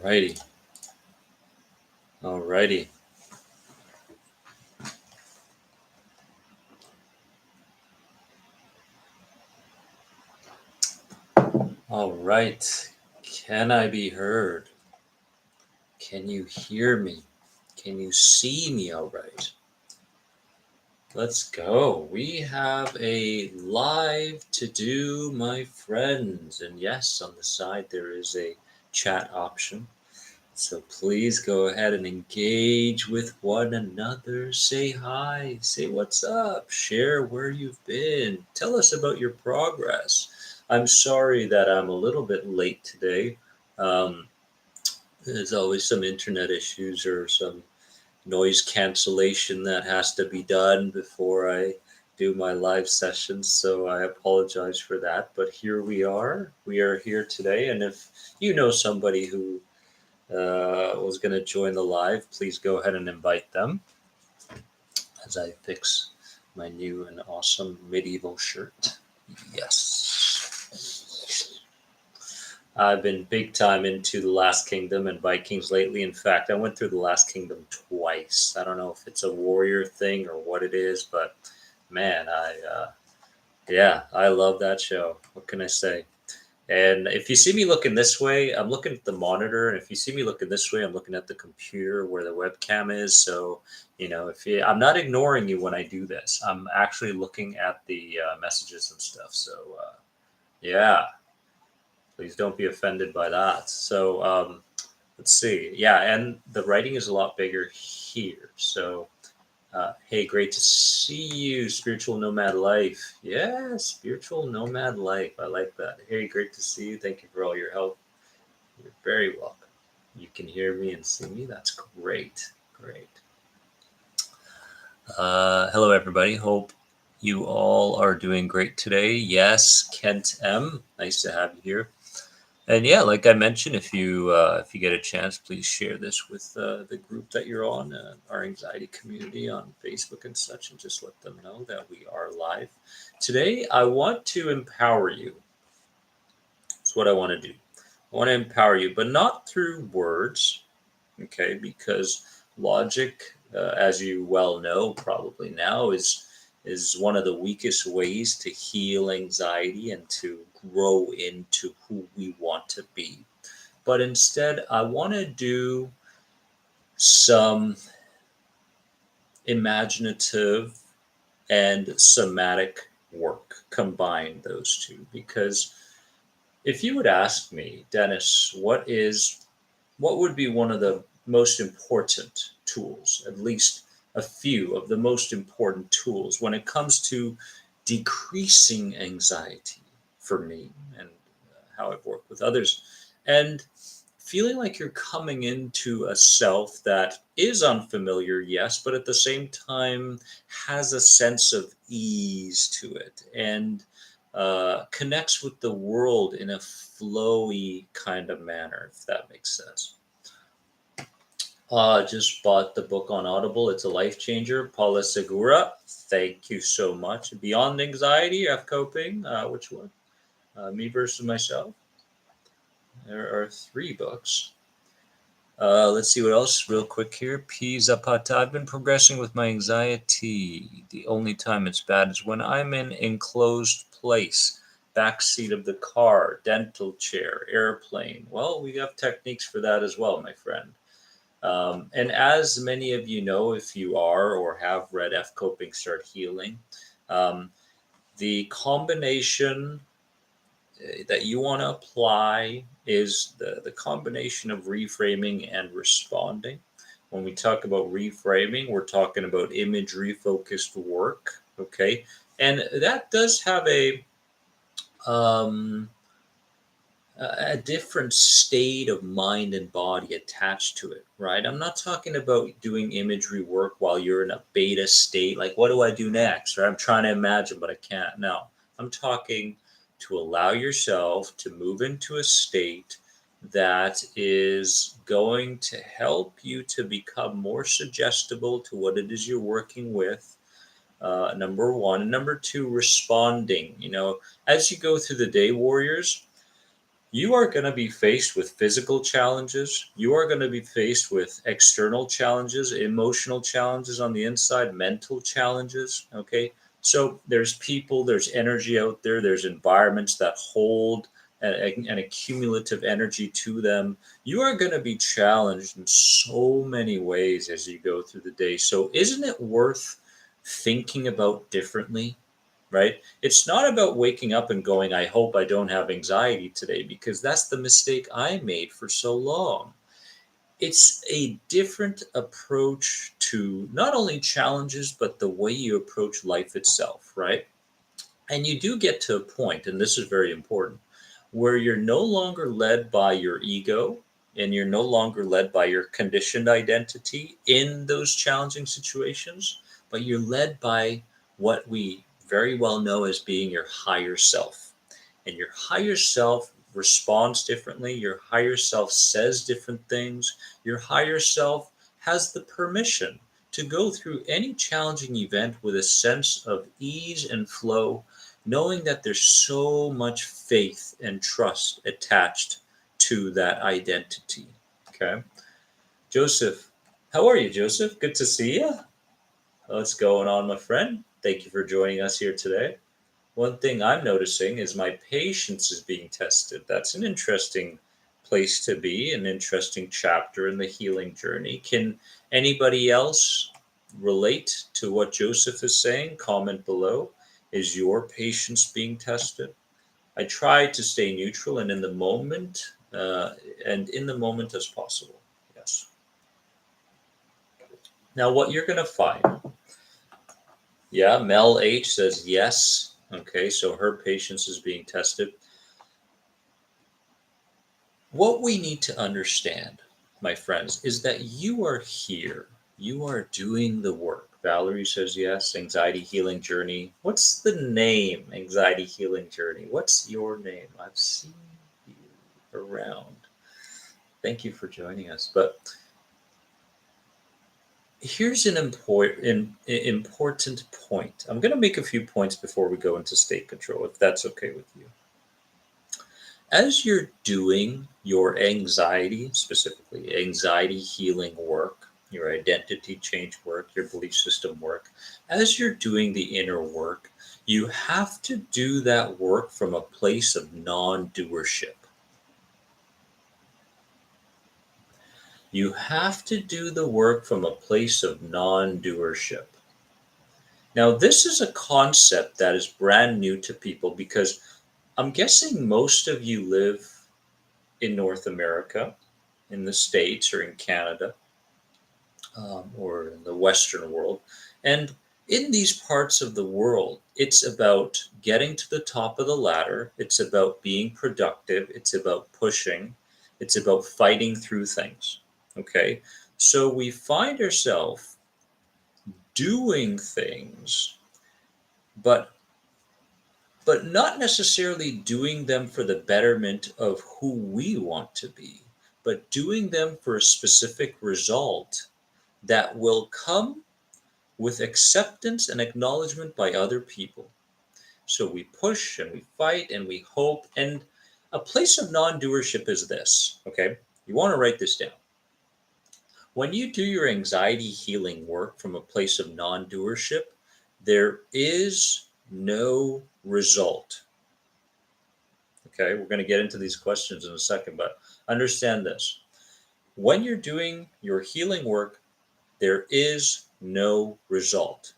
Alrighty. Alrighty. All right. Can I be heard? Can you hear me? Can you see me all right? Let's go. We have a live to do, my friends. And yes, on the side there is a chat option. So please go ahead and engage with one another. Say hi, say what's up, share where you've been, tell us about your progress. I'm sorry that I'm a little bit late today. Um, there's always some internet issues or some noise cancellation that has to be done before I do my live sessions. So I apologize for that. But here we are. We are here today. And if you know somebody who was going to join the live, please go ahead and invite them as I fix my new and awesome medieval shirt. Yes. I've been big time into the Last Kingdom and Vikings lately. In fact, I went through the Last Kingdom twice. I don't know if it's a warrior thing or what it is, but man, I love that show. What can I say? And if you see me looking this way, I'm looking at the monitor. And if you see me looking this way, I'm looking at the computer where the webcam is. So, I'm not ignoring you when I do this. I'm actually looking at the messages and stuff. So, yeah, please don't be offended by that. So, let's see. Yeah, and the writing is a lot bigger here. So, hey, great to see you, Spiritual Nomad Life. Yeah, Spiritual Nomad Life. I like that. Hey, great to see you. Thank you for all your help. You're very welcome. You can hear me and see me. That's great. Great. Hello, everybody. Hope you all are doing great today. Yes, Kent M. Nice to have you here. And yeah, like I mentioned, if you get a chance, please share this with the group that you're on, our anxiety community on Facebook and such, and just let them know that we are live. Today, I want to empower you. That's what I want to do. I want to empower you, but not through words, okay? Because logic, as you well know, probably now is one of the weakest ways to heal anxiety and to grow into who we want to be. But instead, I want to do some imaginative and somatic work, combine those two. Because if you would ask me, Dennis, what would be one of the most important tools, at least a few of the most important tools when it comes to decreasing anxiety for me and how I've worked with others, and feeling like you're coming into a self that is unfamiliar, yes, but at the same time has a sense of ease to it and connects with the world in a flowy kind of manner, if that makes sense. Just bought the book on Audible. It's a life changer. Paula Segura. Thank you so much. Beyond Anxiety, F Coping. Which one? Me versus Myself. There are three books. Let's see what else real quick here. P. Zapata. I've been progressing with my anxiety. The only time it's bad is when I'm in enclosed place. Back seat of the car, dental chair, airplane. Well, we have techniques for that as well, my friend. And as many of you know, if you are or have read F. Coping Start Healing, um, the combination that you want to apply is the combination of reframing and responding. When we talk about reframing, we're talking about imagery focused work. Okay. And that does have um, a different state of mind and body attached to it, right? I'm not talking about doing imagery work while you're in a beta state, like what do I do next? Or I'm trying to imagine, but I can't. No, I'm talking to allow yourself to move into a state that is going to help you to become more suggestible to what it is you're working with. Number one. And number two, responding. As you go through the day, warriors, you are going to be faced with physical challenges. You are going to be faced with external challenges, emotional challenges on the inside, mental challenges. Okay. So there's people, there's energy out there, there's environments that hold an accumulative energy to them. You are going to be challenged in so many ways as you go through the day. So isn't it worth thinking about differently? Right? It's not about waking up and going, I hope I don't have anxiety today, because that's the mistake I made for so long. It's a different approach to not only challenges, but the way you approach life itself, right? And you do get to a point, and this is very important, where you're no longer led by your ego and you're no longer led by your conditioned identity in those challenging situations, but you're led by what we very well know as being your higher self. And your higher self responds differently. Your higher self says different things. Your higher self has the permission to go through any challenging event with a sense of ease and flow, knowing that there's so much faith and trust attached to that identity. Okay. Joseph, how are you, Joseph? Good to see you. What's going on, my friend? Thank you for joining us here today. One thing I'm noticing is my patience is being tested. That's an interesting place to be, an interesting chapter in the healing journey. Can anybody else relate to what Joseph is saying? Comment below. Is your patience being tested? I try to stay neutral and in the moment as possible. Yes. Now, what you're going to find, yeah, Mel H says yes. Okay, so her patience is being tested. What we need to understand, my friends, is that you are here. You are doing the work. Valerie says yes. Anxiety Healing Journey. What's the name? Anxiety Healing Journey. What's your name? I've seen you around. Thank you for joining us. But here's an important point. I'm going to make a few points before we go into state control, if that's okay with you. As you're doing your anxiety, specifically anxiety healing work, your identity change work, your belief system work, as you're doing the inner work, you have to do that work from a place of non doership. You have to do the work from a place of non doership. Now, this is a concept that is brand new to people because I'm guessing most of you live in North America, in the States, or in Canada, or in the Western world. And in these parts of the world, it's about getting to the top of the ladder, it's about being productive, it's about pushing, it's about fighting through things. Okay. So we find ourselves doing things, but not necessarily doing them for the betterment of who we want to be, but doing them for a specific result that will come with acceptance and acknowledgement by other people. So we push and we fight and we hope. And a place of non doership is this, okay? You want to write this down. When you do your anxiety healing work from a place of non doership, there is no result. Okay, we're going to get into these questions in a second, but understand this. When you're doing your healing work, there is no result.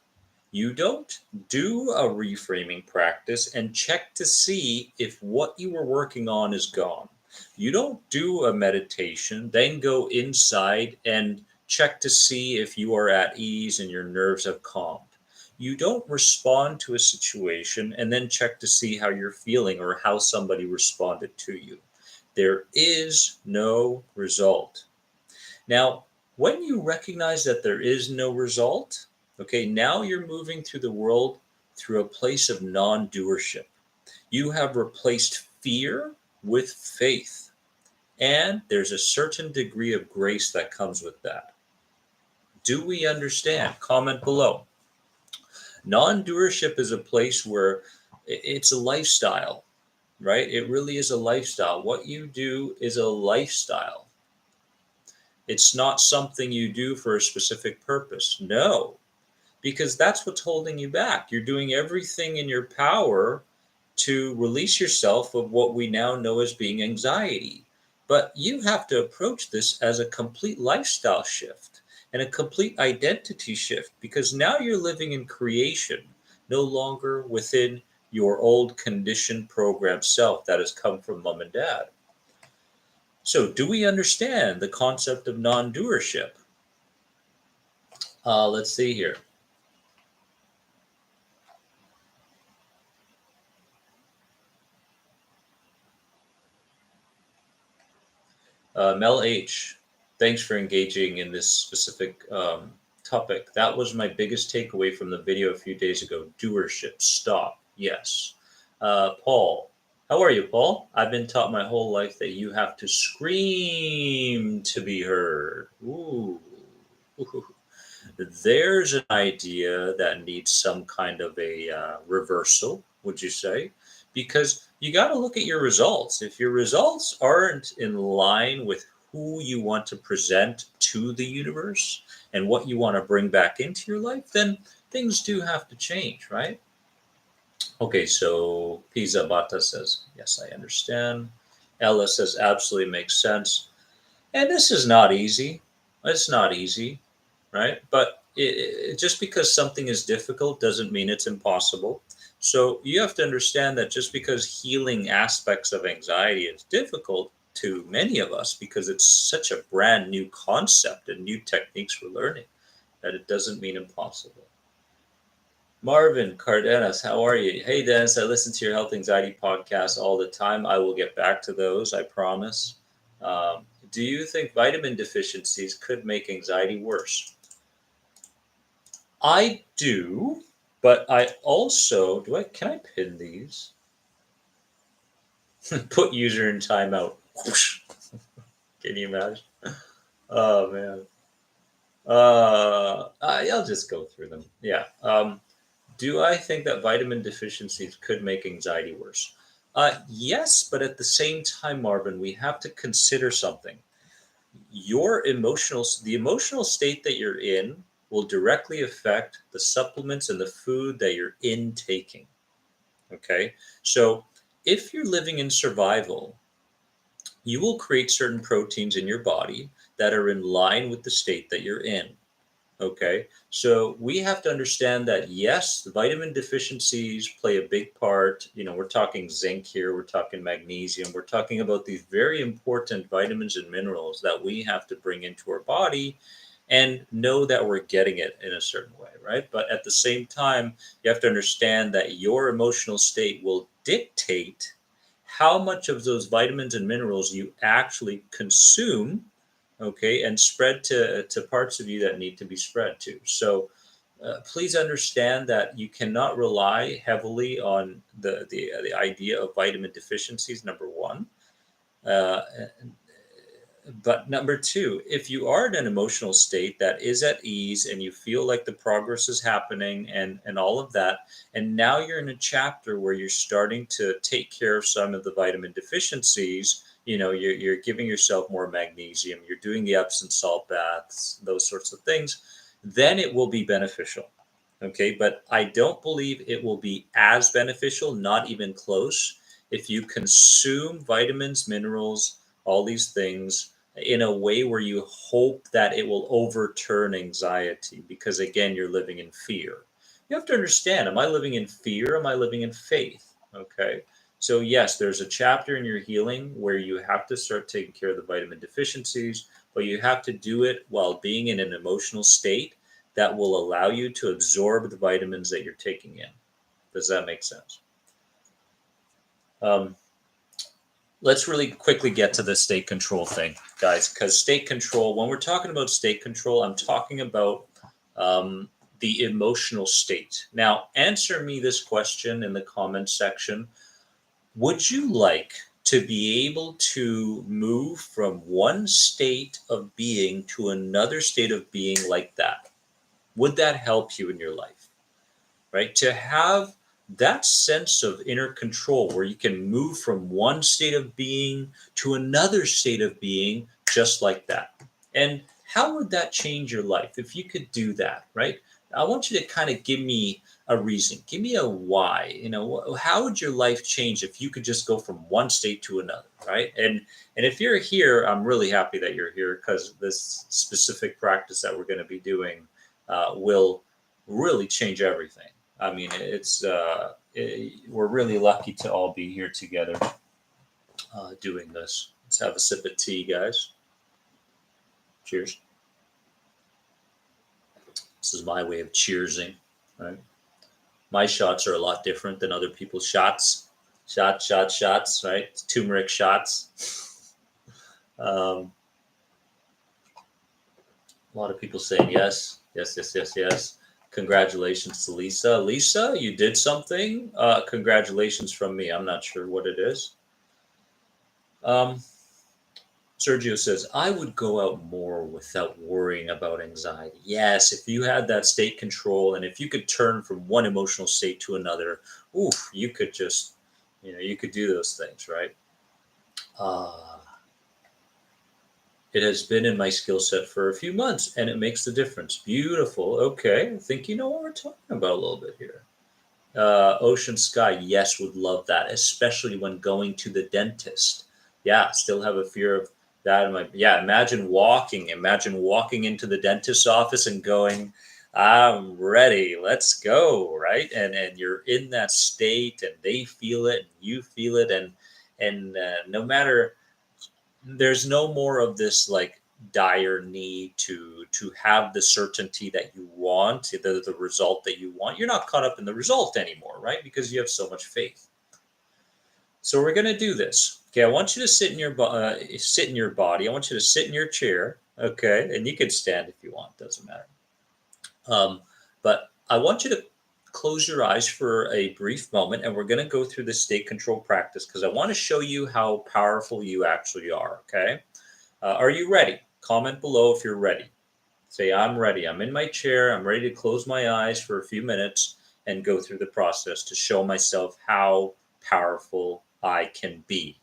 You don't do a reframing practice and check to see if what you were working on is gone. You don't do a meditation, then go inside and check to see if you are at ease and your nerves have calmed. You don't respond to a situation and then check to see how you're feeling or how somebody responded to you. There is no result. Now, when you recognize that there is no result, okay, now you're moving through the world through a place of non doership. You have replaced fear with faith. And there's a certain degree of grace that comes with that. Do we understand? Comment below. Non-doership is a place where it's a lifestyle, right? It really is a lifestyle. What you do is a lifestyle. It's not something you do for a specific purpose. No, because that's what's holding you back. You're doing everything in your power to release yourself of what we now know as being anxiety. But you have to approach this as a complete lifestyle shift and a complete identity shift, because now you're living in creation, no longer within your old conditioned programmed self that has come from mom and dad. So, do we understand the concept of non doership? Let's see here. Mel H., thanks for engaging in this specific topic. That was my biggest takeaway from the video a few days ago. Doership, stop. Yes. Paul, how are you, Paul? I've been taught my whole life that you have to scream to be heard. Ooh. There's an idea that needs some kind of a reversal, would you say? Because you got to look at your results. If your results aren't in line with who you want to present to the universe and what you want to bring back into your life, then things do have to change, right? Okay, so Pizza Bata says, yes, I understand. Ella says, absolutely makes sense. And this is not easy. It's not easy, right? But just because something is difficult doesn't mean it's impossible. So you have to understand that just because healing aspects of anxiety is difficult to many of us, because it's such a brand new concept and new techniques we're learning, that it doesn't mean impossible. Marvin Cardenas, how are you? Hey, Dennis, I listen to your health anxiety podcast all the time. I will get back to those, I promise. Do you think vitamin deficiencies could make anxiety worse? I do, but I also can I pin these? Put user in timeout. Can you imagine? Oh man. I'll just go through them. Yeah. Do I think that vitamin deficiencies could make anxiety worse? Yes, but at the same time, Marvin, we have to consider something. The emotional state that you're in will directly affect the supplements and the food that you're intaking. Okay. So if you're living in survival, you will create certain proteins in your body that are in line with the state that you're in. Okay, so we have to understand that yes, the vitamin deficiencies play a big part. We're talking zinc here, we're talking magnesium, we're talking about these very important vitamins and minerals that we have to bring into our body and know that we're getting it in a certain way, right? But at the same time, you have to understand that your emotional state will dictate how much of those vitamins and minerals you actually consume, okay, and spread to parts of you that need to be spread to. So please understand that you cannot rely heavily on the idea of vitamin deficiencies, number one. Uh, but number two, if you are in an emotional state that is at ease and you feel like the progress is happening and all of that, and now you're in a chapter where you're starting to take care of some of the vitamin deficiencies, you're giving yourself more magnesium, you're doing the Epsom salt baths, those sorts of things, then it will be beneficial. Okay, but I don't believe it will be as beneficial, not even close, if you consume vitamins, minerals, all these things in a way where you hope that it will overturn anxiety, because again, you're living in fear. You have to understand, am I living in fear? Am I living in faith? Okay. So yes, there's a chapter in your healing where you have to start taking care of the vitamin deficiencies, but you have to do it while being in an emotional state that will allow you to absorb the vitamins that you're taking in. Does that make sense? Um, let's really quickly get to the state control thing, guys, because state control, when we're talking about state control, I'm talking about the emotional state. Now, answer me this question in the comments section. Would you like to be able to move from one state of being to another state of being like that? Would that help you in your life? Right? To have that sense of inner control where you can move from one state of being to another state of being just like that. And how would that change your life if you could do that, right? I want you to kind of give me a reason. Give me a why. How would your life change if you could just go from one state to another, right? And if you're here, I'm really happy that you're here because this specific practice that we're going to be doing will really change everything. I mean, we're really lucky to all be here together doing this. Let's have a sip of tea, guys. Cheers. This is my way of cheersing, right? My shots are a lot different than other people's shots. Shots, right? Turmeric shots. A lot of people saying yes, yes, yes, yes, yes. Congratulations to Lisa. Lisa, you did something. Congratulations from me. I'm not sure what it is. Um, Sergio says, I would go out more without worrying about anxiety. Yes, if you had that state control and if you could turn from one emotional state to another, oof, you could just, you could do those things, right? Uh, it has been in my skill set for a few months and it makes the difference. Beautiful. Okay. I think you know what we're talking about a little bit here. Ocean Sky, yes, would love that, especially when going to the dentist. Yeah, still have a fear of that. Yeah, imagine walking into the dentist's office and going, I'm ready, let's go, right? And you're in that state and they feel it, and you feel it. And no matter, there's no more of this like dire need to have the certainty that you want, the result that you want. You're not caught up in the result anymore, right? Because you have so much faith. So we're going to do this. Okay, I want you to sit in your sit in your body. I want you to sit in your chair. Okay, and you can stand if you want. Doesn't matter. Um, but I want you to close your eyes for a brief moment, and we're going to go through the state control practice because I want to show you how powerful you actually are. Okay. Are you ready? Comment below if you're ready. Say, I'm ready. I'm in my chair. I'm ready to close my eyes for a few minutes and go through the process to show myself how powerful I can be.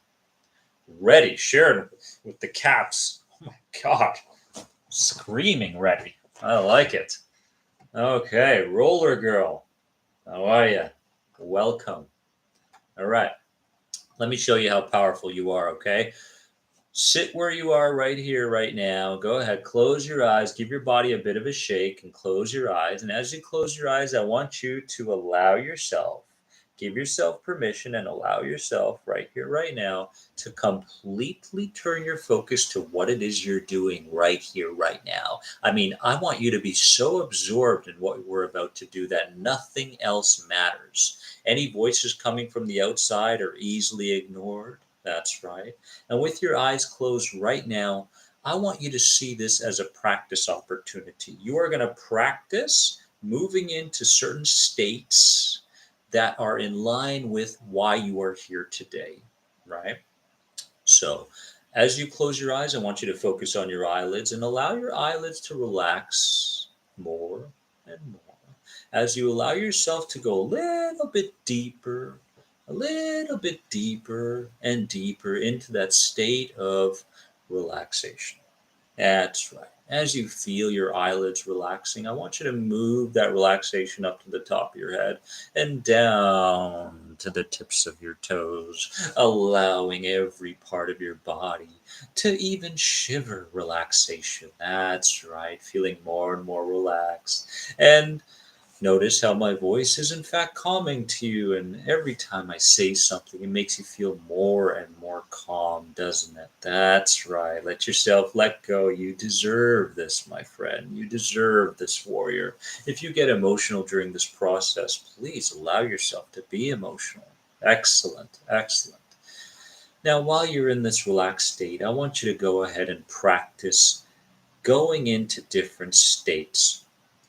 Ready. Share it with the caps. Oh my God. Screaming ready. I like it. Okay. Roller girl. How are you? Welcome. All right. Let me show you how powerful you are, okay? Sit where you are right here, right now. Go ahead, close your eyes, give your body a bit of a shake and close your eyes. And as you close your eyes, I want you to allow yourself, give yourself permission and allow yourself right here, right now, to completely turn your focus to what it is you're doing right here, right now. I mean, I want you to be so absorbed in what we're about to do that nothing else matters. Any voices coming from the outside are easily ignored. That's right. And with your eyes closed right now, I want you to see this as a practice opportunity. You are going to practice moving into certain states that are in line with why you are here today, right? So, as you close your eyes, I want you to focus on your eyelids and allow your eyelids to relax more and more. As you allow yourself to go a little bit deeper and deeper into that state of relaxation. That's right. As you feel your eyelids relaxing, I want you to move that relaxation up to the top of your head and down to the tips of your toes, allowing every part of your body to even shiver relaxation. That's right. Feeling more and more relaxed. And notice how my voice is in fact calming to you, and every time I say something, it makes you feel more and more calm, doesn't it? That's right. Let yourself let go. You deserve this, my friend. You deserve this, warrior. If you get emotional during this process, please allow yourself to be emotional. Excellent, excellent. Now, while you're in this relaxed state, I want you to go ahead and practice going into different states.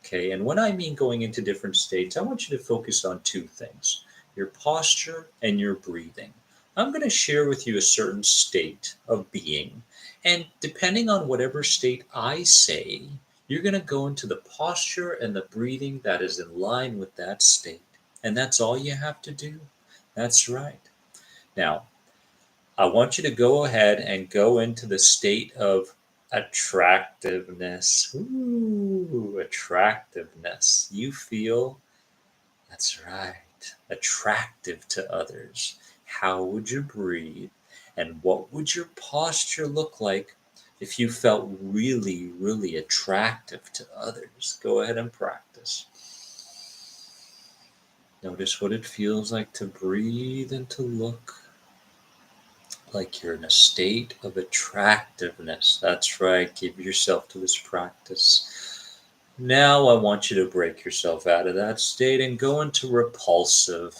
Okay, and when I mean going into different states, I want you to focus on two things: your posture and your breathing. I'm going to share with you a certain state of being. And depending on whatever state I say, you're going to go into the posture and the breathing that is in line with that state. And that's all you have to do. That's right. Now, I want you to go ahead and go into the state of attractiveness. Ooh, attractiveness. You feel, that's right, attractive to others. How would you breathe? And what would your posture look like if you felt really, really attractive to others? Go ahead and practice. Notice what it feels like to breathe and to look like you're in a state of attractiveness. That's right. Give yourself to this practice. Now I want you to break yourself out of that state and go into repulsive.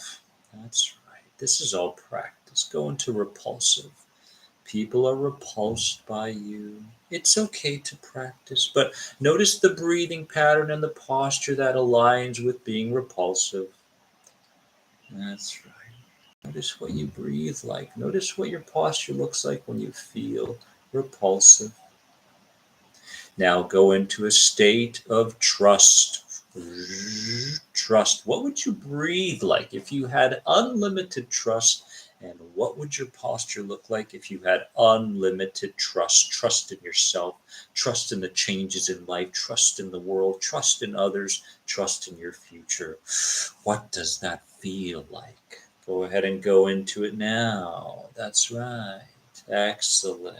That's right. This is all practice. Go into repulsive. People are repulsed by you. It's okay to practice, but notice the breathing pattern and the posture that aligns with being repulsive. That's right. Notice what you breathe like. Notice what your posture looks like when you feel repulsive. Now go into a state of trust. Trust. What would you breathe like if you had unlimited trust? And what would your posture look like if you had unlimited trust? Trust in yourself, trust in the changes in life, trust in the world, trust in others, trust in your future. What does that feel like? Go ahead and go into it now. That's right. Excellent.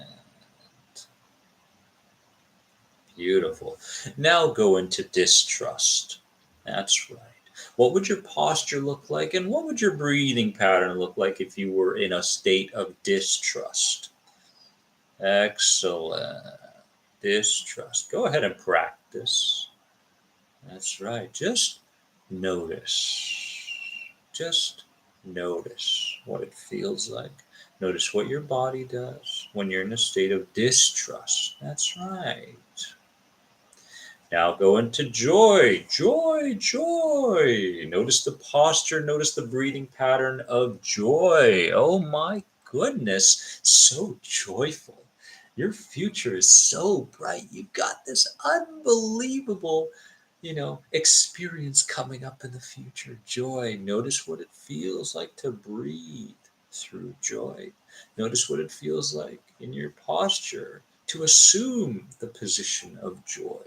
Beautiful. Now go into distrust. That's right. What would your posture look like, and what would your breathing pattern look like if you were in a state of distrust? Excellent. Distrust. Go ahead and practice. That's right. Just notice. Just notice what it feels like. Notice what your body does when you're in a state of distrust. That's right. Now go into joy, joy, joy. Notice the posture, notice the breathing pattern of joy. Oh my goodness, so joyful. Your future is so bright. You've got this unbelievable, experience coming up in the future. Joy. Notice what it feels like to breathe through joy. Notice what it feels like in your posture to assume the position of joy.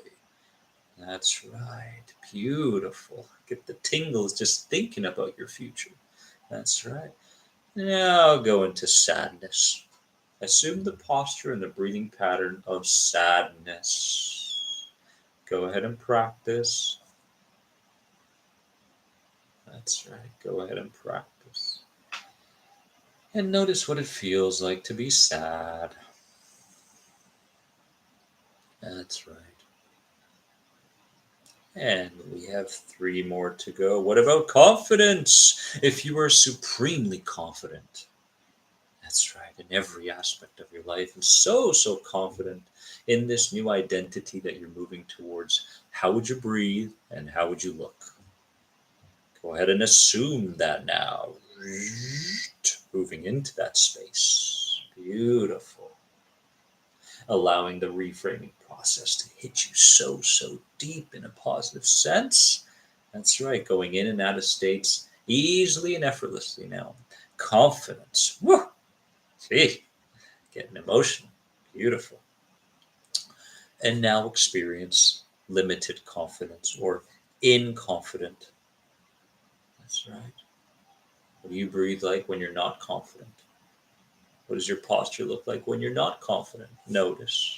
That's right. Beautiful. Get the tingles just thinking about your future. That's right. Now go into sadness. Assume the posture and the breathing pattern of sadness. Go ahead and practice. That's right. Go ahead and practice. And notice what it feels like to be sad. That's right. And we have 3 more to go. What about confidence? If you are supremely confident, that's right, in every aspect of your life, and so, so confident in this new identity that you're moving towards, how would you breathe and how would you look? Go ahead and assume that now. Moving into that space. Beautiful. Allowing the reframing process to hit you so, so deep in a positive sense. That's right, going in and out of states easily and effortlessly now. Confidence. Woo! See, getting emotional. Beautiful. And now experience limited confidence or inconfident. That's right. What do you breathe like when you're not confident? What does your posture look like when you're not confident? Notice.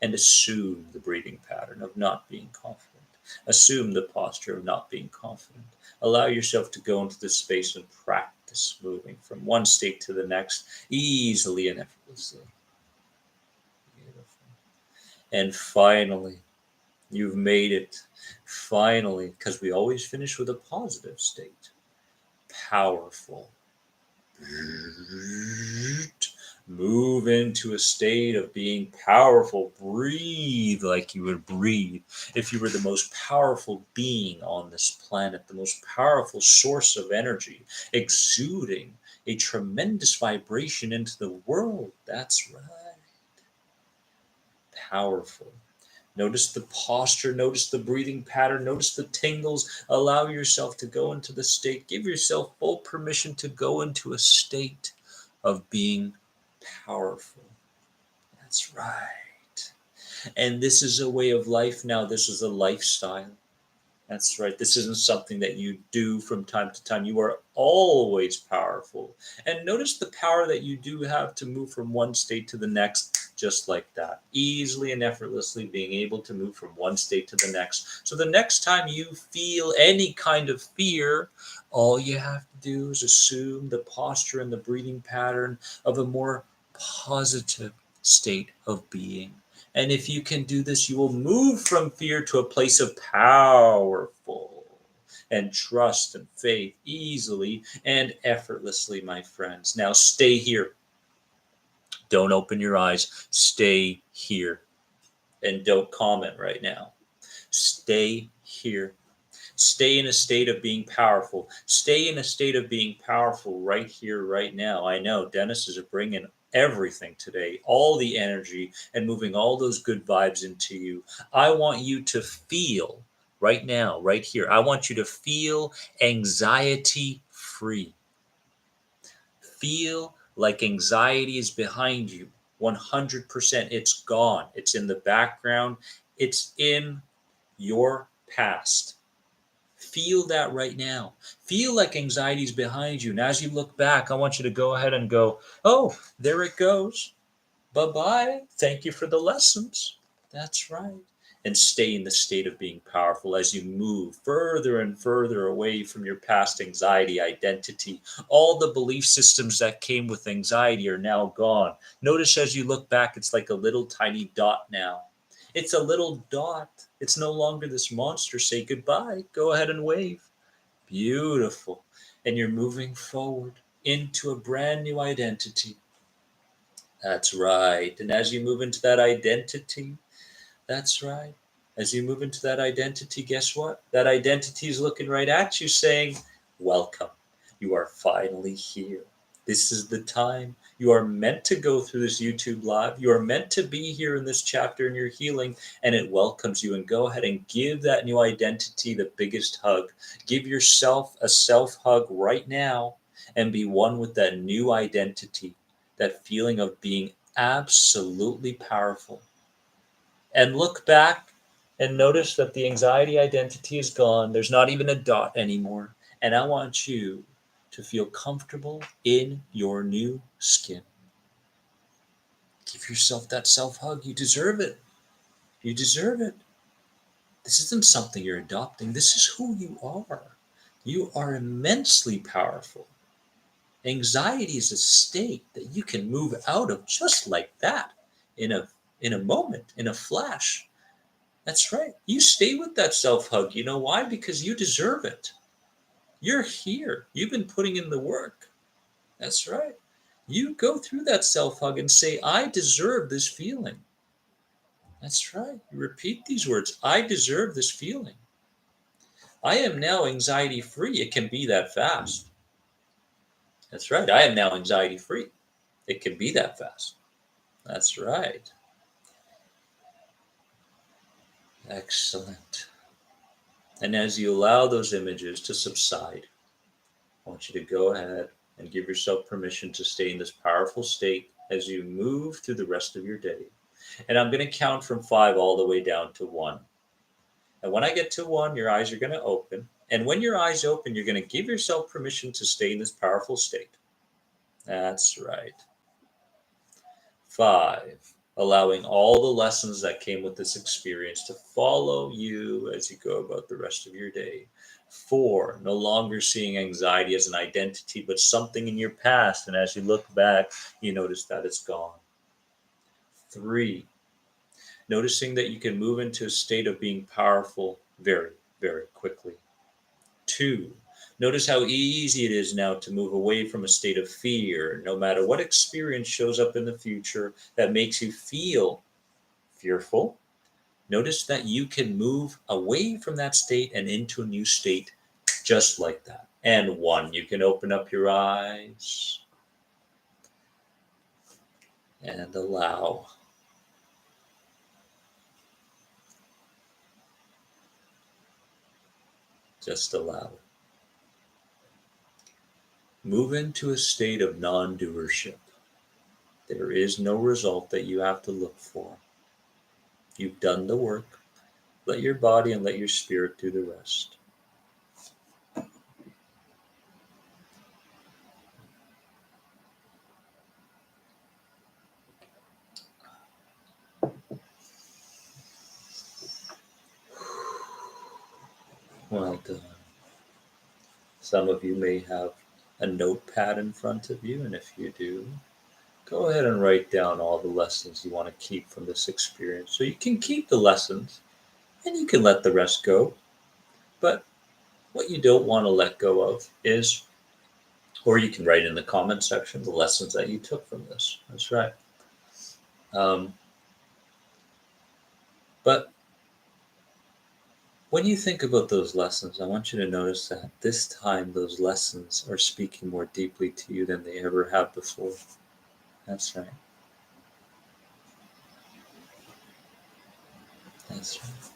And assume the breathing pattern of not being confident. Assume the posture of not being confident. Allow yourself to go into this space and practice moving from one state to the next easily and effortlessly. Beautiful. And finally, you've made it. Finally, because we always finish with a positive state. Powerful. Move into a state of being powerful. Breathe like you would breathe if you were the most powerful being on this planet, the most powerful source of energy, exuding a tremendous vibration into the world. That's right. Powerful. Notice the posture, notice the breathing pattern, notice the tingles. Allow yourself to go into the state. Give yourself full permission to go into a state of being powerful. That's right. And this is a way of life now. This is a lifestyle. That's right. This isn't something that you do from time to time. You are always powerful. And notice the power that you do have to move from one state to the next, just like that. Easily and effortlessly being able to move from one state to the next. So the next time you feel any kind of fear, all you have to do is assume the posture and the breathing pattern of a more positive state of being. And if you can do this, you will move from fear to a place of powerful and trust and faith easily and effortlessly, my friends. Now stay here. Don't open your eyes. Stay here. And don't comment right now. Stay here. Stay in a state of being powerful. Stay in a state of being powerful right here, right now. I know Dennis is bringing everything today, all the energy, and moving all those good vibes into you. I want you to feel right now, right here. I want you to feel anxiety free. Feel like anxiety is behind you 100%. It's gone. It's in the background. It's in your past. Feel that right now. Feel like anxiety is behind you. And as you look back, I want you to go ahead and go, oh, there it goes. Bye bye. Thank you for the lessons. That's right. And stay in the state of being powerful as you move further and further away from your past anxiety identity. All the belief systems that came with anxiety are now gone. Notice as you look back, it's like a little tiny dot now. It's a little dot. It's no longer this monster. Say goodbye. Go ahead and wave. Beautiful. And you're moving forward into a brand new identity. That's right. And as you move into that identity, that's right. As you move into that identity, guess what? That identity is looking right at you saying, welcome. You are finally here. This is the time. You are meant to go through this YouTube live. You are meant to be here in this chapter in your healing, and it welcomes you. And go ahead and give that new identity the biggest hug. Give yourself a self hug right now and be one with that new identity, that feeling of being absolutely powerful. And look back and notice that the anxiety identity is gone. There's not even a dot anymore. And I want you to feel comfortable in your new skin. Give yourself that self hug. You deserve it. You deserve it. This isn't something you're adopting. This is who you are. You are immensely powerful. Anxiety is a state that you can move out of just like that in a moment, in a flash. That's right. You stay with that self hug. You know why? Because you deserve it. You're here. You've been putting in the work. That's right. You go through that self hug and say, I deserve this feeling. That's right. You repeat these words. I deserve this feeling. I am now anxiety free. It can be that fast. That's right. I am now anxiety free. It can be that fast. That's right. Excellent. And as you allow those images to subside, I want you to go ahead and give yourself permission to stay in this powerful state as you move through the rest of your day. And I'm going to count from 5 all the way down to 1. And when I get to 1, your eyes are going to open. And when your eyes open, you're going to give yourself permission to stay in this powerful state. That's right. 5, allowing all the lessons that came with this experience to follow you as you go about the rest of your day. 4, no longer seeing anxiety as an identity, but something in your past. And as you look back, you notice that it's gone. 3, noticing that you can move into a state of being powerful very, very quickly. 2, Notice how easy it is now to move away from a state of fear, no matter what experience shows up in the future that makes you feel fearful. Notice that you can move away from that state and into a new state just like that. And one, you can open up your eyes and allow. Just allow. Move into a state of non-doership. There is no result that you have to look for. You've done the work. Let your body and let your spirit do the rest. Well done. Some of you may have a notepad in front of you, and if you do, go ahead and write down all the lessons you want to keep from this experience. So you can keep the lessons and you can let the rest go. But what you don't want to let go of is, or you can write in the comment section, the lessons that you took from this. That's right. Um, but when you think about those lessons, I want you to notice that this time those lessons are speaking more deeply to you than they ever have before. That's right. That's right.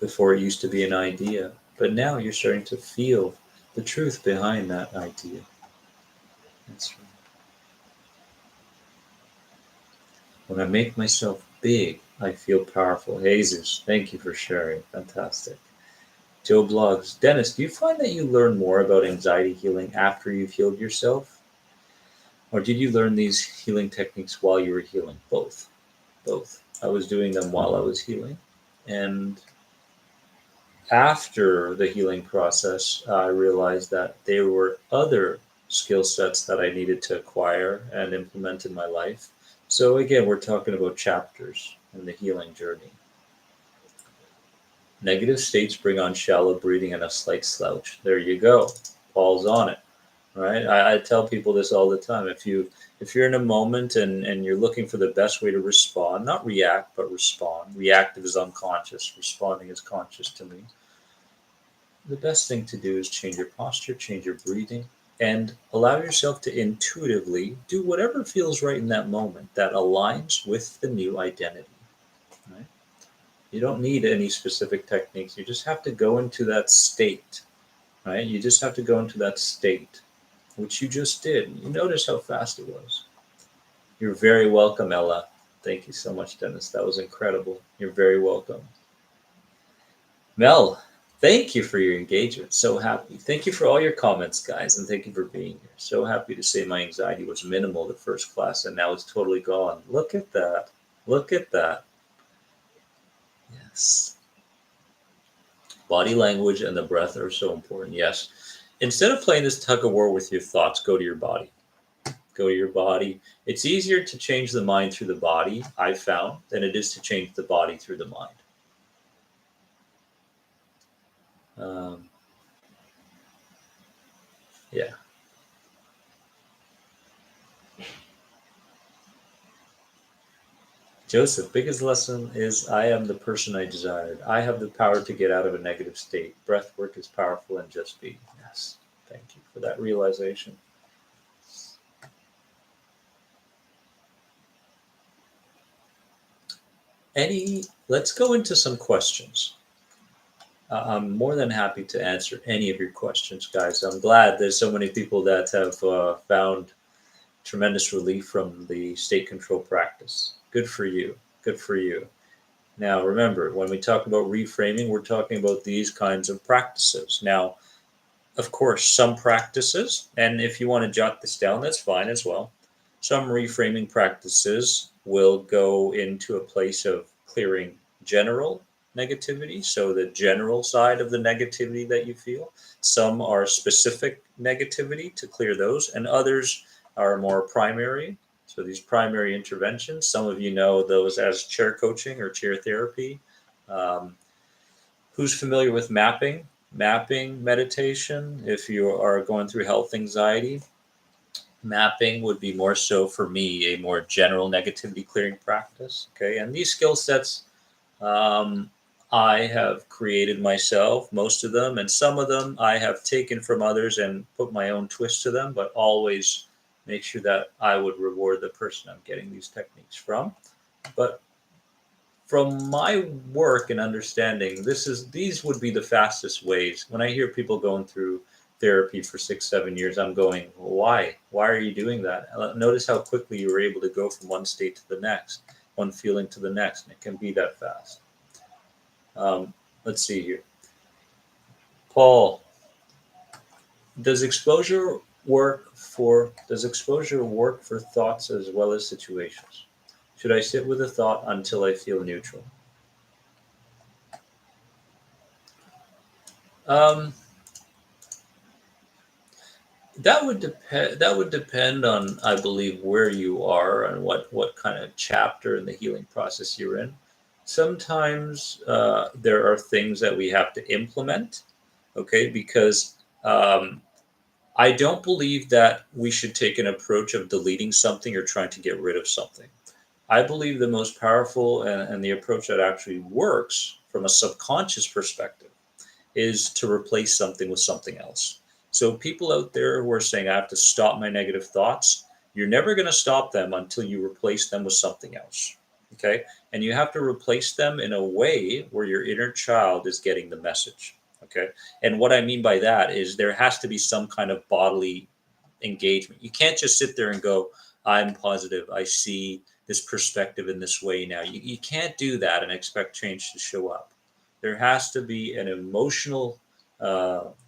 Before it used to be an idea, but now you're starting to feel the truth behind that idea. That's right. When I make myself big, I feel powerful. Jesus, thank you for sharing. Fantastic. Joe Blogs. Dennis, do you find that you learn more about anxiety healing after you've healed yourself? Or did you learn these healing techniques while you were healing? Both. Both. I was doing them while I was healing. And after the healing process, I realized that there were other skill sets that I needed to acquire and implement in my life. So, again, we're talking about chapters in the healing journey. Negative states bring on shallow breathing and a slight slouch. There you go. Paul's on it. Right? I tell people this all the time. If you're in a moment and you're looking for the best way to respond, not react, but respond. Reactive is unconscious. Responding is conscious to me. The best thing to do is change your posture, change your breathing, and allow yourself to intuitively do whatever feels right in that moment that aligns with the new identity. Right? You don't need any specific techniques. You just have to go into that state. Right? You just have to go into that state, which you just did. You notice how fast it was. You're very welcome, Ella. Thank you so much, Dennis. That was incredible. You're very welcome. Mel, thank you for your engagement. So happy. Thank you for all your comments, guys, and thank you for being here. So happy to say my anxiety was minimal the first class, and now it's totally gone. Look at that. Look at that. Yes. Body language and the breath are so important. Yes. Instead of playing this tug of war with your thoughts, go to your body. Go to your body. It's easier to change the mind through the body, I've found, than it is to change the body through the mind. Um, yeah. Joseph, biggest lesson is I am the person I desired. I have the power to get out of a negative state. Breath work is powerful and just be. Yes. Thank you for that realization. Let's go into some questions. I'm more than happy to answer any of your questions, guys. I'm glad there's so many people that have found tremendous relief from the state control practice. Good for you. Good for you. Now, remember, when we talk about reframing, we're talking about these kinds of practices. Now, of course, some practices, and if you want to jot this down, that's fine as well. Some reframing practices will go into a place of clearing general negativity, so the general side of the negativity that you feel. Some are specific negativity to clear those, and others are more primary. So these primary interventions, some of you know those as chair coaching or chair therapy. Um, who's familiar with mapping? Mapping meditation, if you are going through health anxiety, mapping would be more so for me a more general negativity clearing practice. Okay, and these skill sets um, I have created myself, most of them, and some of them I have taken from others and put my own twist to them, but always make sure that I would reward the person I'm getting these techniques from. But from my work and understanding, these would be the fastest ways. When I hear people going through therapy for 6, 7 years, I'm going, why? Why are you doing that? Notice how quickly you were able to go from one state to the next, one feeling to the next, and it can be that fast. Um, let's see here. Paul, does exposure work for thoughts as well as situations? Should I sit with a thought until I feel neutral? Um, that would depend on, I believe, where you are and what kind of chapter in the healing process you're in. Sometimes there are things that we have to implement, okay, because I don't believe that we should take an approach of deleting something or trying to get rid of something. I believe the most powerful and the approach that actually works from a subconscious perspective is to replace something with something else. So, people out there who are saying, I have to stop my negative thoughts, you're never going to stop them until you replace them with something else. Okay. And you have to replace them in a way where your inner child is getting the message. Okay. And what I mean by that is there has to be some kind of bodily engagement. You can't just sit there and go, I'm positive. I see this perspective in this way now. You can't do that and expect change to show up. There has to be an emotional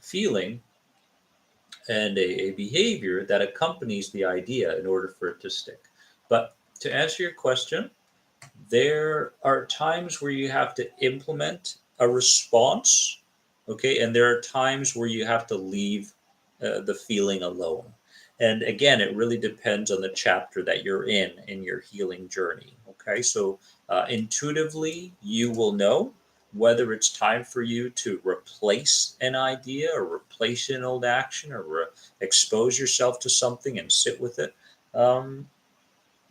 feeling and a behavior that accompanies the idea in order for it to stick. But to answer your question, there are times where you have to implement a response, okay, and there are times where you have to leave the feeling alone. And again, it really depends on the chapter that you're in your healing journey. Okay, so intuitively you will know whether it's time for you to replace an idea or replace an old action or expose yourself to something and sit with it. um,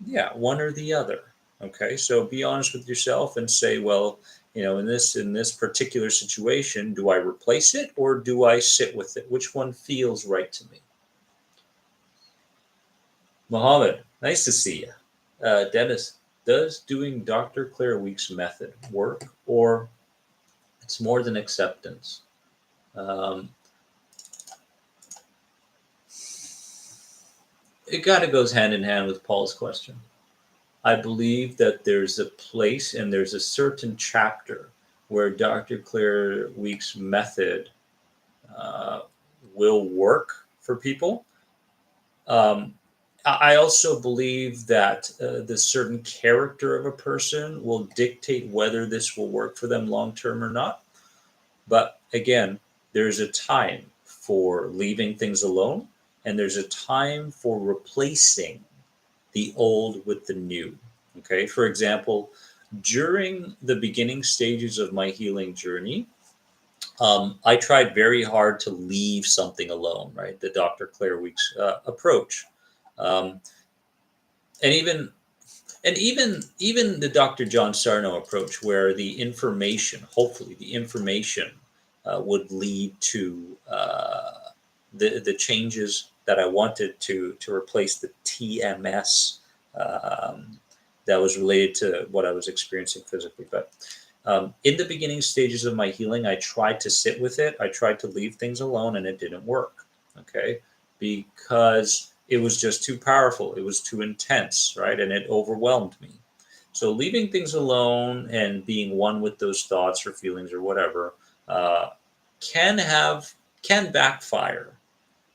yeah, one or the other. Okay, so be honest with yourself and say, well, in this particular situation, do I replace it or do I sit with it? Which one feels right to me? Mohammed, nice to see you. Dennis, does doing Dr. Claire Week's method work, or it's more than acceptance? Um, it kind of goes hand in hand with Paul's question. I believe that there's a place and there's a certain chapter where Dr. Claire Week's method uh, will work for people. Um, I also believe that the certain character of a person will dictate whether this will work for them long term or not. But again, there's a time for leaving things alone, and there's a time for replacing the old with the new. Okay, for example, during the beginning stages of my healing journey, I tried very hard to leave something alone, right? The Dr. Claire Week's approach. Um, and even the Dr. John Sarno approach, where the information, hopefully, the information would lead to the changes that I wanted to replace the TMS um, that was related to what I was experiencing physically. But in the beginning stages of my healing, I tried to sit with it. I tried to leave things alone, and it didn't work. Okay, because it was just too powerful. It was too intense, right? And it overwhelmed me. So leaving things alone and being one with those thoughts or feelings or whatever uh, can have can backfire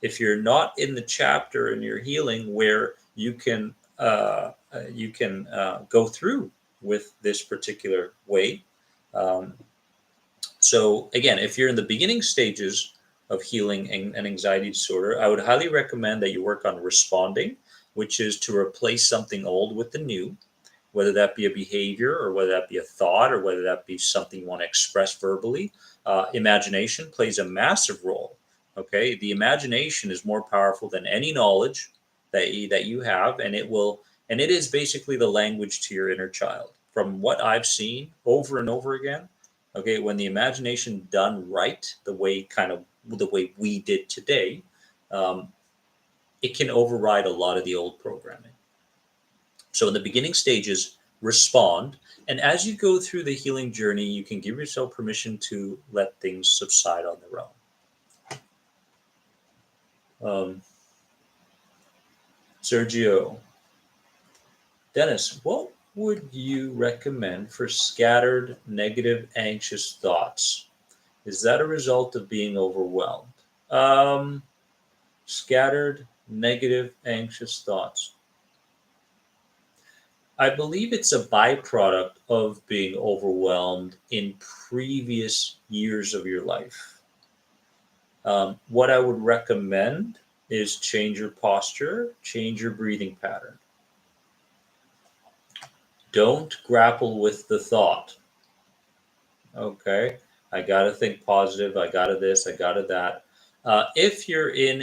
if you're not in the chapter in your healing where you can go through with this particular way. Um, so again, if you're in the beginning stages of healing an anxiety disorder, I would highly recommend that you work on responding, which is to replace something old with the new, whether that be a behavior or whether that be a thought or whether that be something you want to express verbally. Imagination plays a massive role. Okay, the imagination is more powerful than any knowledge that you have, and it is basically the language to your inner child. From what I've seen over and over again, okay, when the imagination done right, the way we did today, um, it can override a lot of the old programming. So in the beginning stages, respond. And as you go through the healing journey, you can give yourself permission to let things subside on their own. Sergio, Dennis, what would you recommend for scattered, negative, anxious thoughts? Is that a result of being overwhelmed? Um, Scattered, negative, anxious thoughts. I believe it's a byproduct of being overwhelmed in previous years of your life. What I would recommend is change your posture, change your breathing pattern. Don't grapple with the thought. Okay, I got to think positive. I got to this, I got to that. If you're in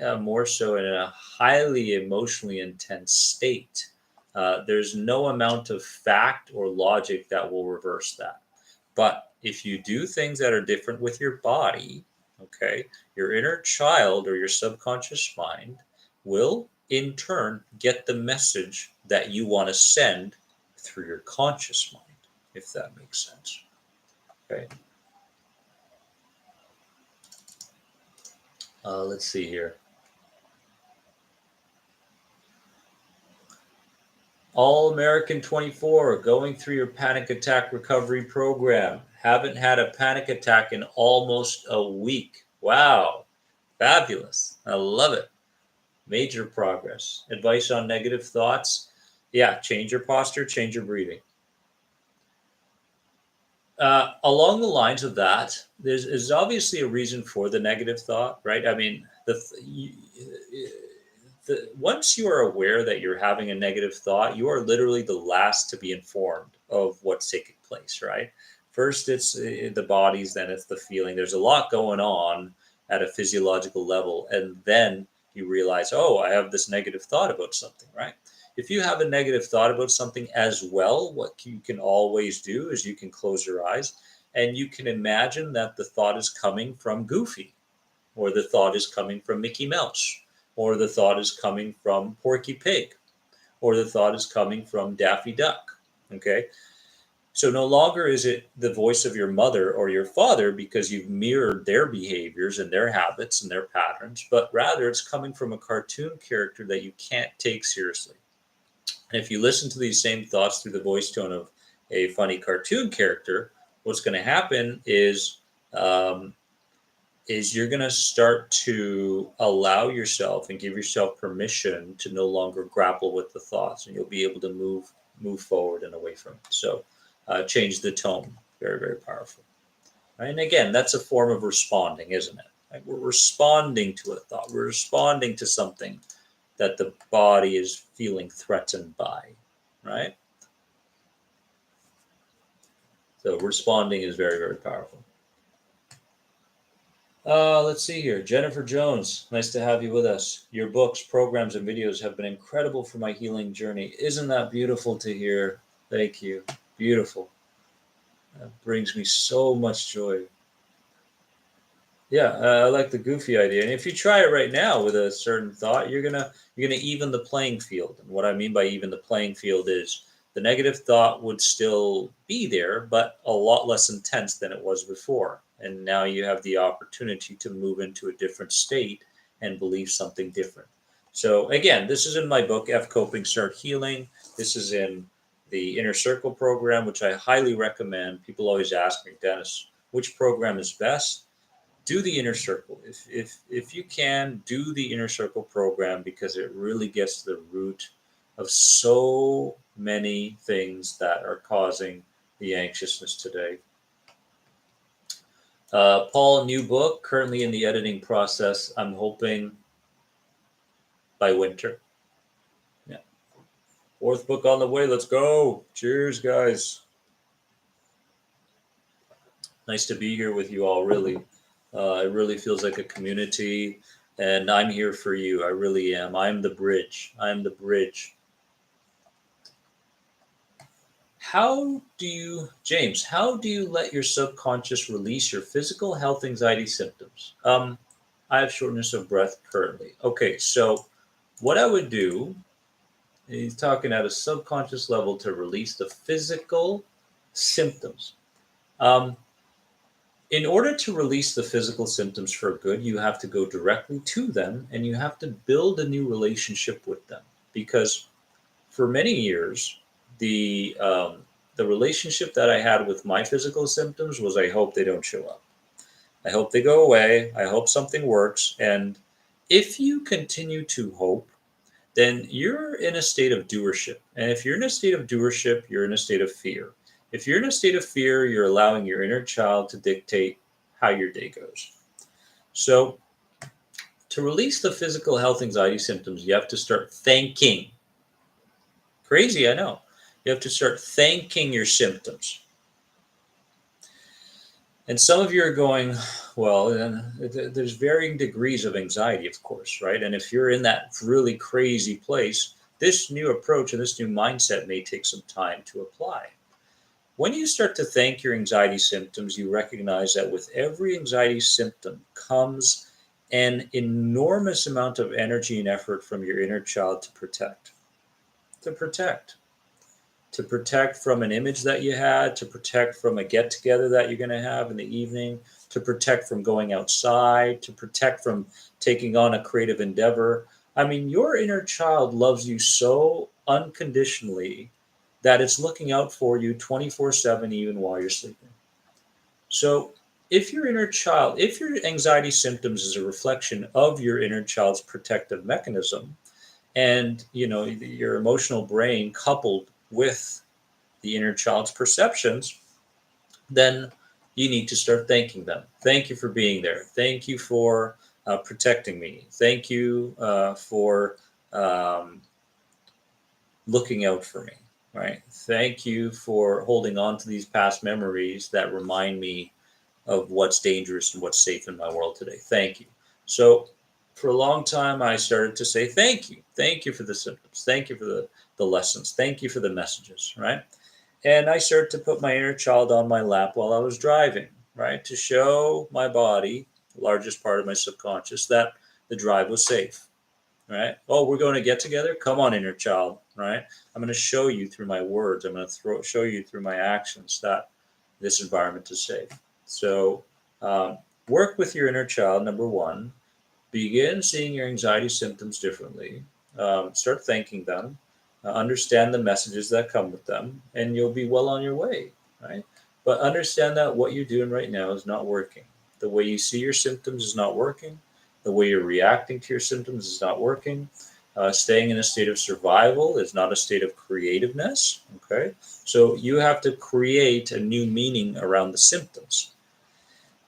a more so in a highly emotionally intense state, there's no amount of fact or logic that will reverse that. But if you do things that are different with your body, okay, your inner child or your subconscious mind will in turn get the message that you want to send through your conscious mind, if that makes sense. Okay. Let's see here. All American 24, going through your panic attack recovery program. Haven't had a panic attack in almost a week. Wow. Fabulous. I love it. Major progress. Advice on negative thoughts. Yeah, change your posture, change your breathing. Along the lines of that, there's obviously a reason for the negative thought, right? I mean, once you are aware that you're having a negative thought, you are literally the last to be informed of what's taking place, right? First, it's the bodies, then it's the feeling. There's a lot going on at a physiological level, and then you realize, oh, I have this negative thought about something, right? If you have a negative thought about something as well, what you can always do is you can close your eyes and you can imagine that the thought is coming from Goofy, or the thought is coming from Mickey Mouse, or the thought is coming from Porky Pig, or the thought is coming from Daffy Duck. Okay. So no longer is it the voice of your mother or your father because you've mirrored their behaviors and their habits and their patterns, but rather it's coming from a cartoon character that you can't take seriously. And if you listen to these same thoughts through the voice tone of a funny cartoon character, what's going to happen um, is you're going to start to allow yourself and give yourself permission to no longer grapple with the thoughts, and you'll be able to move forward and away from it. So change the tone. Very, very powerful. Right? And again, that's a form of responding, isn't it? Like we're responding to a thought. We're responding to something that the body is feeling threatened by, right? So responding is very, very powerful. Let's see here. Jennifer Jones, nice to have you with us. Your books, programs, and videos have been incredible for my healing journey. Isn't that beautiful to hear? Thank you. Beautiful. That brings me so much joy. Yeah, I like the goofy idea. And if you try it right now with a certain thought, you're gonna even the playing field. And what I mean by even the playing field is the negative thought would still be there, but a lot less intense than it was before. And now you have the opportunity to move into a different state and believe something different. So again, this is in my book, F Coping, Start Healing. This is in the Inner Circle program, which I highly recommend. People always ask me, Dennis, which program is best? Do the inner circle. If you can, do the inner circle program because it really gets to the root of so many things that are causing the anxiousness today. Paul, new book, currently in the editing process. I'm hoping by winter. Yeah. Fourth book on the way. Let's go. Cheers, guys. Nice to be here with you all, really. It really feels like a community, and I'm here for you. I really am. I'm the bridge. I'm the bridge. James, how do you let your subconscious release your physical health anxiety symptoms? I have shortness of breath currently. Okay, so what I would do, he's talking at a subconscious level to release the physical symptoms. Um, in order to release the physical symptoms for good, you have to go directly to them and you have to build a new relationship with them. Because for many years, the relationship that I had with my physical symptoms was I hope they don't show up. I hope they go away. I hope something works. And if you continue to hope, then you're in a state of doership. And if you're in a state of doership, you're in a state of fear. If you're in a state of fear, you're allowing your inner child to dictate how your day goes. So, to release the physical health anxiety symptoms, you have to start thanking. Crazy, I know. You have to start thanking your symptoms. And some of you are going, well, there's varying degrees of anxiety, of course, right? And if you're in that really crazy place, this new approach and this new mindset may take some time to apply. When you start to thank your anxiety symptoms, you recognize that with every anxiety symptom comes an enormous amount of energy and effort from your inner child to protect. To protect. To protect from an image that you had, to protect from a get together that you're going to have in the evening, to protect from going outside, to protect from taking on a creative endeavor. I mean, your inner child loves you so unconditionally that it's looking out for you 24/7, even while you're sleeping. So, if your anxiety symptoms is a reflection of your inner child's protective mechanism, and your emotional brain coupled with the inner child's perceptions, then you need to start thanking them. Thank you for being there. Thank you for protecting me. Thank you for um, looking out for me. Right. Thank you for holding on to these past memories that remind me of what's dangerous and what's safe in my world today. Thank you. So, for a long time, I started to say thank you. Thank you for the symptoms. Thank you for the lessons. Thank you for the messages. Right. And I started to put my inner child on my lap while I was driving, right? To show my body, the largest part of my subconscious, that the drive was safe, right? Oh, we're going to get together? Come on, inner child, right? I'm going to show you through my words. I'm going to show you through my actions that this environment is safe. So, work with your inner child, number one. Begin seeing your anxiety symptoms differently. Start thanking them. Understand the messages that come with them, and you'll be well on your way, right? But understand that what you're doing right now is not working. The way you see your symptoms is not working. The way you're reacting to your symptoms is not working. Staying in a state of survival is not a state of creativeness. Okay, so you have to create a new meaning around the symptoms.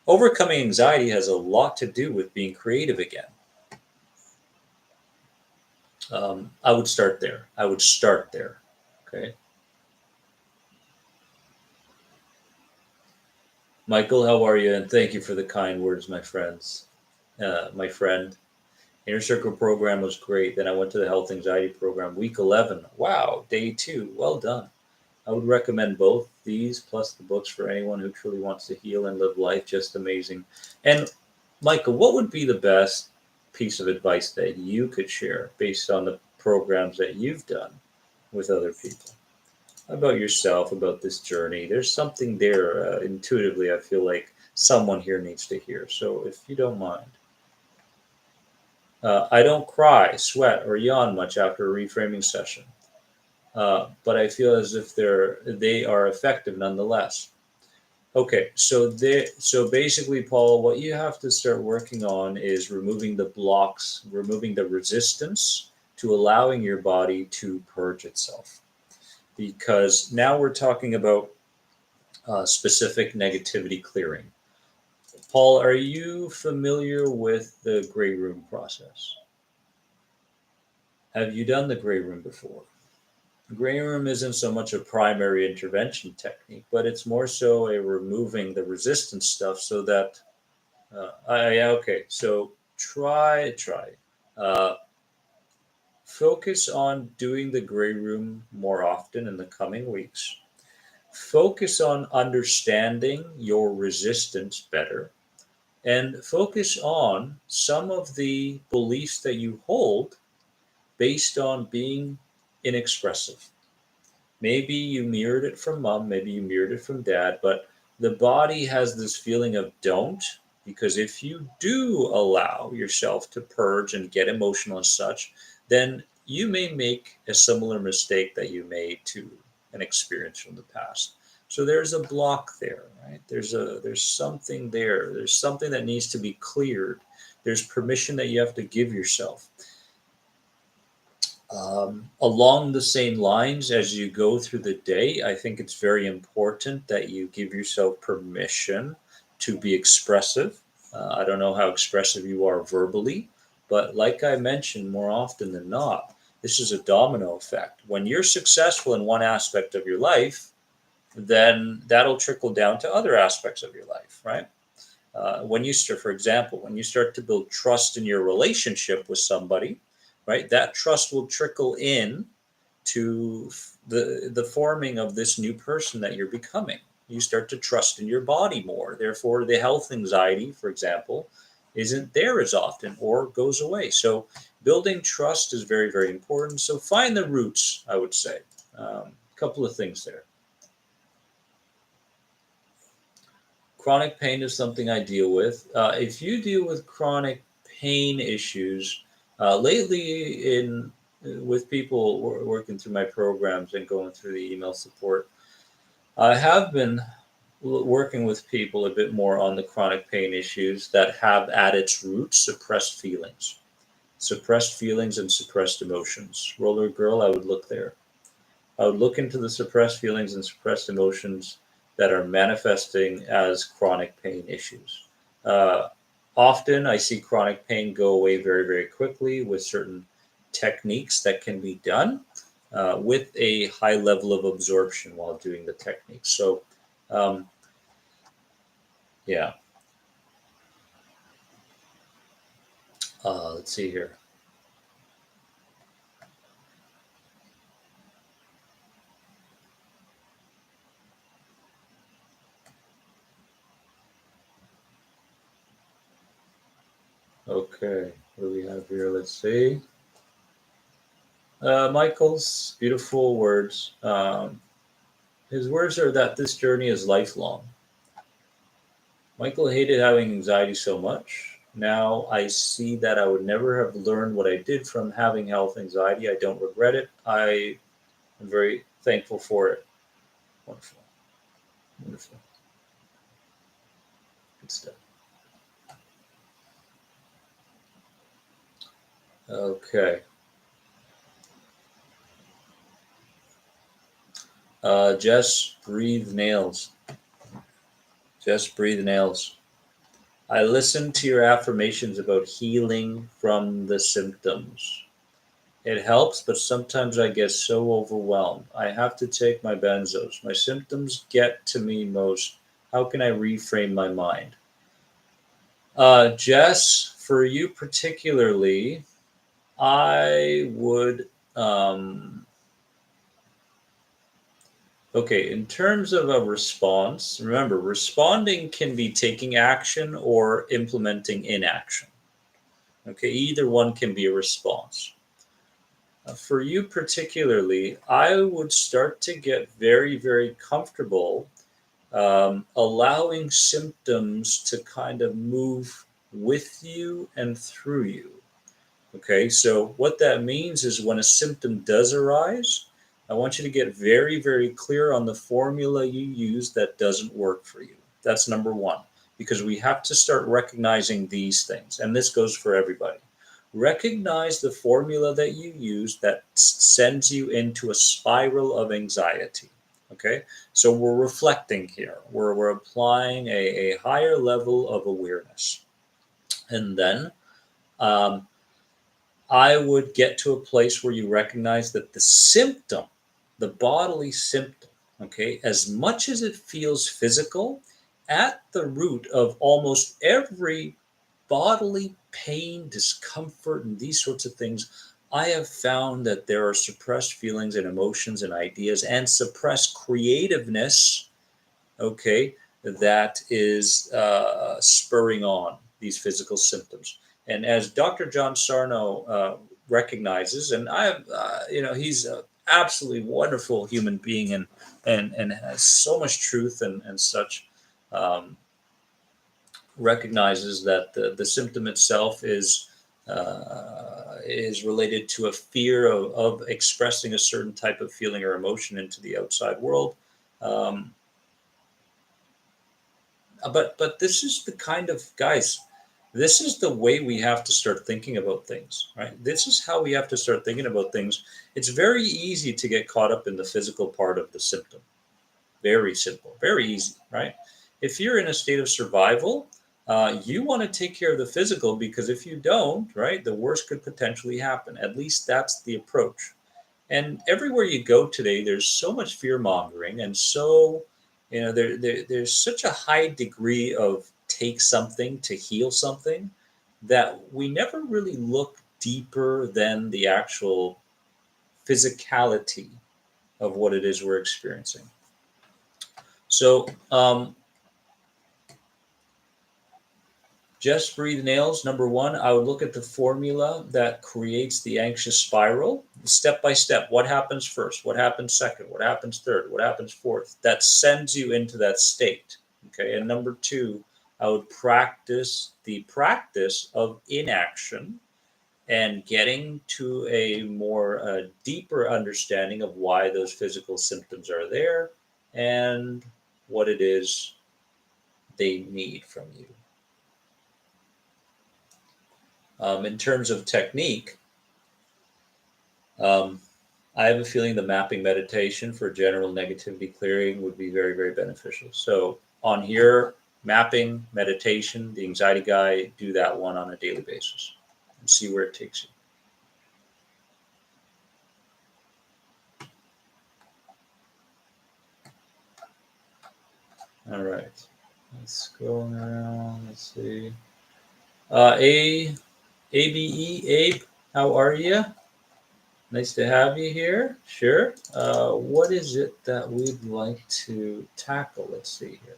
Overcoming anxiety has a lot to do with being creative again. I would start there. I would start there. Okay. Michael, how are you? And thank you for the kind words, my friends. My friend, Inner Circle program was great. Then I went to the Health Anxiety program, week 11. Wow, day 2. Well done. I would recommend both these plus the books for anyone who truly wants to heal and live life. Just amazing. And Michael, what would be the best piece of advice that you could share based on the programs that you've done with other people? About yourself, about this journey. There's something there intuitively. I feel like someone here needs to hear. So if you don't mind, I don't cry, sweat, or yawn much after a reframing session, but I feel as if they are effective nonetheless. Okay, so basically, Paul, what you have to start working on is removing the blocks, removing the resistance to allowing your body to purge itself. Because now we're talking about specific negativity clearing. Paul, are you familiar with the gray room process? Have you done the gray room before? Gray room isn't so much a primary intervention technique, but it's more so a removing the resistance stuff so that, yeah, okay, so try. Uh, Focus on doing the gray room more often in the coming weeks. Focus on understanding your resistance better and focus on some of the beliefs that you hold based on being inexpressive. Maybe you mirrored it from mom, maybe you mirrored it from dad, but the body has this feeling of don't, because if you do allow yourself to purge and get emotional and such, then you may make a similar mistake that you made to an experience from the past. So there's a block there, right? There's something there. There's something that needs to be cleared. There's permission that you have to give yourself. Along the same lines, as you go through the day, I think it's very important that you give yourself permission to be expressive. I don't know how expressive you are verbally, but like I mentioned, more often than not, this is a domino effect. When you're successful in one aspect of your life, then that'll trickle down to other aspects of your life, right? When you start, for example, when you start to build trust in your relationship with somebody, right, that trust will trickle in to the forming of this new person that you're becoming. You start to trust in your body more. Therefore, the health anxiety, for example, isn't there as often or goes away. So, building trust is very, very important. So, find the roots, I would say. A couple of things there. Chronic pain is something I deal with. If you deal with chronic pain issues, lately in with people working through my programs and going through the email support, I have been working with people a bit more on the chronic pain issues that have at its roots suppressed feelings and suppressed emotions. Roller girl, I would look there. I would look into the suppressed feelings and suppressed emotions that are manifesting as chronic pain issues. Uh, Often I see chronic pain go away very, very quickly with certain techniques that can be done with a high level of absorption while doing the techniques. So, um, yeah, let's see here. Okay, what do we have here? Let's see. Michael's beautiful words. His words are that this journey is lifelong. Michael hated having anxiety so much. Now I see that I would never have learned what I did from having health anxiety. I don't regret it. I am very thankful for it. Wonderful. Wonderful. Good stuff. Okay. Just breathe nails. Just breathe nails. I listened to your affirmations about healing from the symptoms. It helps, but sometimes I get so overwhelmed. I have to take my benzos. My symptoms get to me most. How can I reframe my mind? Jess, for you particularly, I would. Okay, in terms of a response, remember, responding can be taking action or implementing inaction. Okay, either one can be a response. For you particularly, I would start to get very, very comfortable allowing symptoms to kind of move with you and through you. Okay, so what that means is when a symptom does arise, I want you to get very, very clear on the formula you use that doesn't work for you. That's number one, because we have to start recognizing these things, and this goes for everybody. Recognize the formula that you use that sends you into a spiral of anxiety. Okay, so we're reflecting here, we're applying a higher level of awareness. And then um, I would get to a place where you recognize that the symptom the bodily symptom, okay, as much as it feels physical, at the root of almost every bodily pain, discomfort, and these sorts of things, I have found that there are suppressed feelings and emotions and ideas and suppressed creativeness, okay, that is spurring on these physical symptoms. And as Dr. John Sarno recognizes, and I have, he's an absolutely wonderful human being and has so much truth and such. Um, Recognizes that the symptom itself is related to a fear of expressing a certain type of feeling or emotion into the outside world. Um, but this is the kind of guys. This is the way we have to start thinking about things, right? This is how we have to start thinking about things. It's very easy to get caught up in the physical part of the symptom. Very simple, very easy, right? If you're in a state of survival, you want to take care of the physical because if you don't, right, the worst could potentially happen. At least that's the approach. And everywhere you go today, there's so much fear mongering, and so there's such a high degree of take something to heal something that we never really look deeper than the actual physicality of what it is we're experiencing. So, just breathe nails. Number one, I would look at the formula that creates the anxious spiral step by step. What happens first? What happens second? What happens third? What happens fourth? That sends you into that state. Okay. And number two, I would practice the practice of inaction and getting to a more deeper understanding of why those physical symptoms are there and what it is they need from you. In terms of technique, I have a feeling the mapping meditation for general negativity clearing would be very, very beneficial. So on here, mapping, meditation, the anxiety guy, do that one on a daily basis and see where it takes you. All right. Let's go around. Let's see. ABE, Abe, how are you? Nice to have you here. Sure. What is it that we'd like to tackle? Let's see here.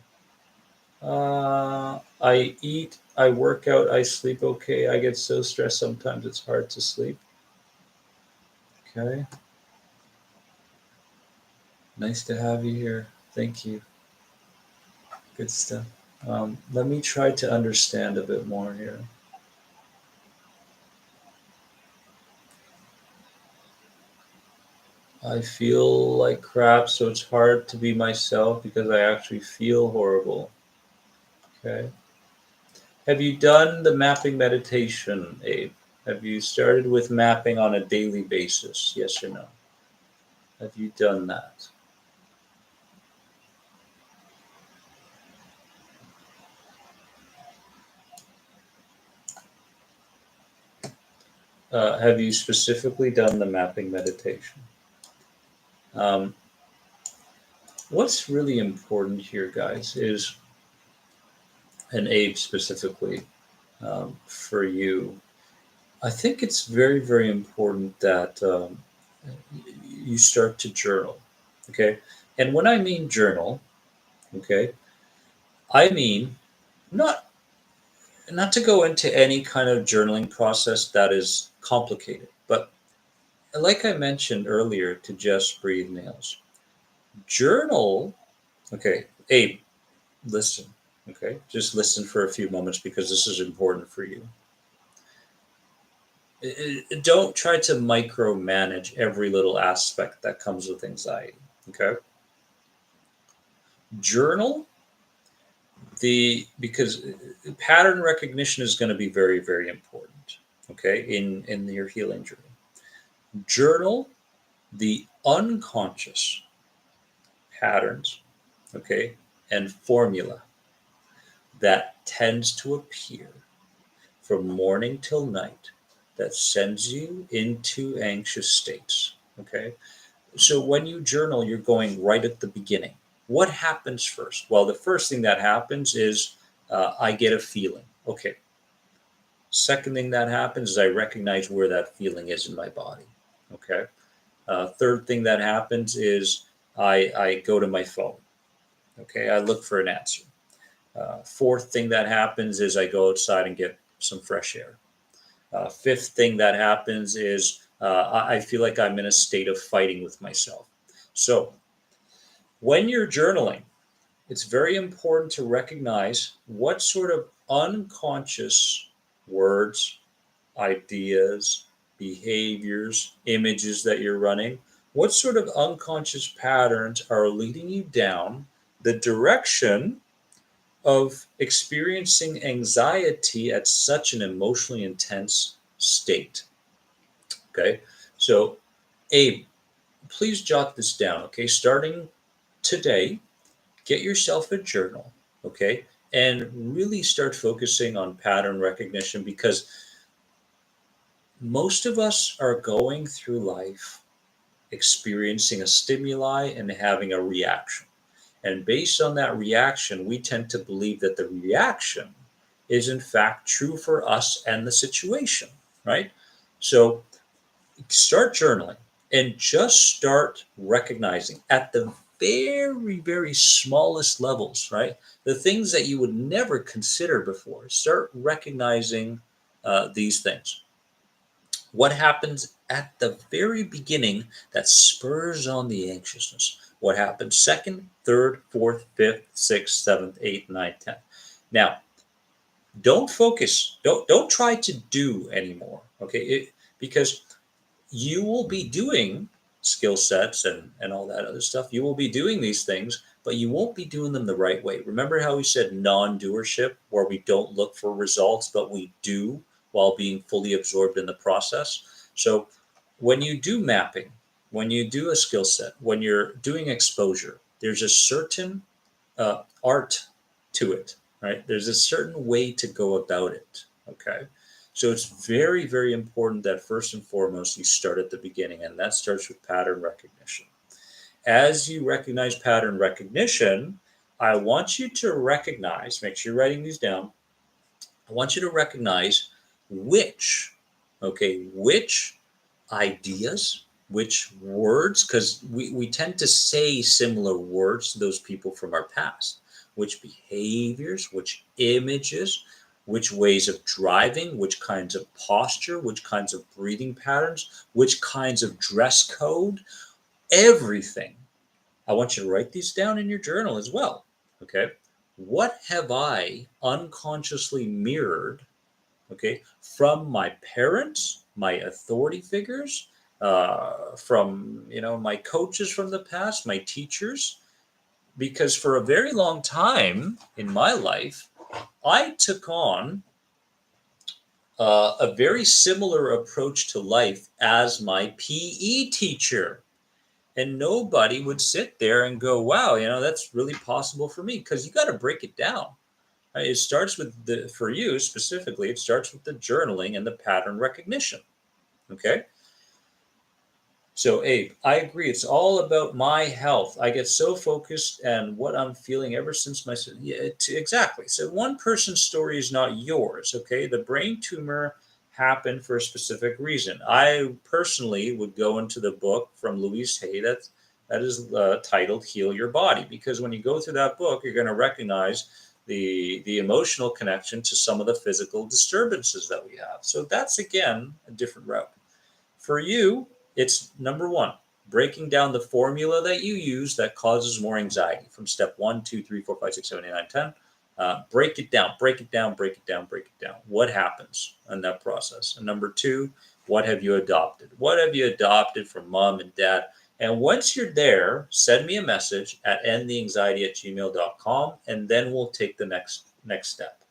I eat, I work out, I sleep okay. I get so stressed sometimes it's hard to sleep. Okay. Nice to have you here. Thank you. Good stuff. Let me try to understand a bit more here. I feel like crap, so it's hard to be myself because I actually feel horrible. Okay. Have you done the mapping meditation, Abe? Have you started with mapping on a daily basis? Yes or no? Have you done that? Have you specifically done the mapping meditation? Um, what's really important here, guys, is, and Abe specifically, for you, I think it's very, very important that you start to journal. Okay. And when I mean journal, okay, I mean not not to go into any kind of journaling process that is complicated, but like I mentioned earlier, to just breathe nails. Journal, okay, Abe, listen, okay, just listen for a few moments because this is important for you. Don't try to micromanage every little aspect that comes with anxiety, okay? Journal the because pattern recognition is going to be very, very important, okay, in your healing journey. Journal the unconscious patterns, okay, and formula that tends to appear from morning till night that sends you into anxious states. Okay. So when you journal, you're going right at the beginning. What happens first? Well, the first thing that happens is I get a feeling. Okay. Second thing that happens is I recognize where that feeling is in my body. Okay. Third thing that happens is I go to my phone. Okay. I look for an answer. Fourth thing that happens is I go outside and get some fresh air. Fifth thing that happens is I feel like I'm in a state of fighting with myself. So when you're journaling, it's very important to recognize what sort of unconscious words, ideas, behaviors, images that you're running, what sort of unconscious patterns are leading you down the direction of experiencing anxiety at such an emotionally intense state. Okay. So, Abe, please jot this down. Okay. Starting today, get yourself a journal. Okay. And really start focusing on pattern recognition because most of us are going through life experiencing a stimuli and having a reaction. And based on that reaction, we tend to believe that the reaction is in fact true for us and the situation, right? So start journaling and just start recognizing at the very, very smallest levels, right? The things that you would never consider before. Start recognizing these things. What happens at the very beginning that spurs on the anxiousness? What happens second, third, fourth, fifth, sixth, seventh, eighth, ninth, tenth? Now, don't focus. Don't try to do anymore. Okay, because you will be doing skill sets and all that other stuff. You will be doing these things, but you won't be doing them the right way. Remember how we said non-doership, where we don't look for results, but we do while being fully absorbed in the process. So when you do mapping, when you do a skill set, when you're doing exposure, there's a certain art to it, right? There's a certain way to go about it. Okay. So it's very, very important that first and foremost you start at the beginning, and that starts with pattern recognition. As you recognize pattern recognition, I want you to recognize, make sure you're writing these down. I want you to recognize which, which ideas, which words, because we tend to say similar words to those people from our past, which behaviors, which images, which ways of driving, which kinds of posture, which kinds of breathing patterns, which kinds of dress code, everything. I want you to write these down in your journal as well. Okay. What have I unconsciously mirrored, from my parents, my authority figures, from my coaches from the past, my teachers, because for a very long time in my life, I took on a very similar approach to life as my PE teacher. And nobody would sit there and go, wow, that's really possible for me, because you got to break it down. Right? It starts with for you specifically, it starts with the journaling and the pattern recognition. Okay. So, Abe, I agree. It's all about my health. I get so focused and what I'm feeling ever since my exactly. So, one person's story is not yours. Okay, the brain tumor happened for a specific reason. I personally would go into the book from Louise Hay that is titled "Heal Your Body," because when you go through that book, you're going to recognize the emotional connection to some of the physical disturbances that we have. So that's again a different route. For you, it's number one, breaking down the formula that you use that causes more anxiety from step one, two, three, four, five, six, seven, eight, nine, 10. Break it down, break it down, break it down, break it down. What happens in that process? And number two, what have you adopted? What have you adopted from mom and dad? And once you're there, send me a message at endtheanxiety@gmail.com, and then we'll take the next step.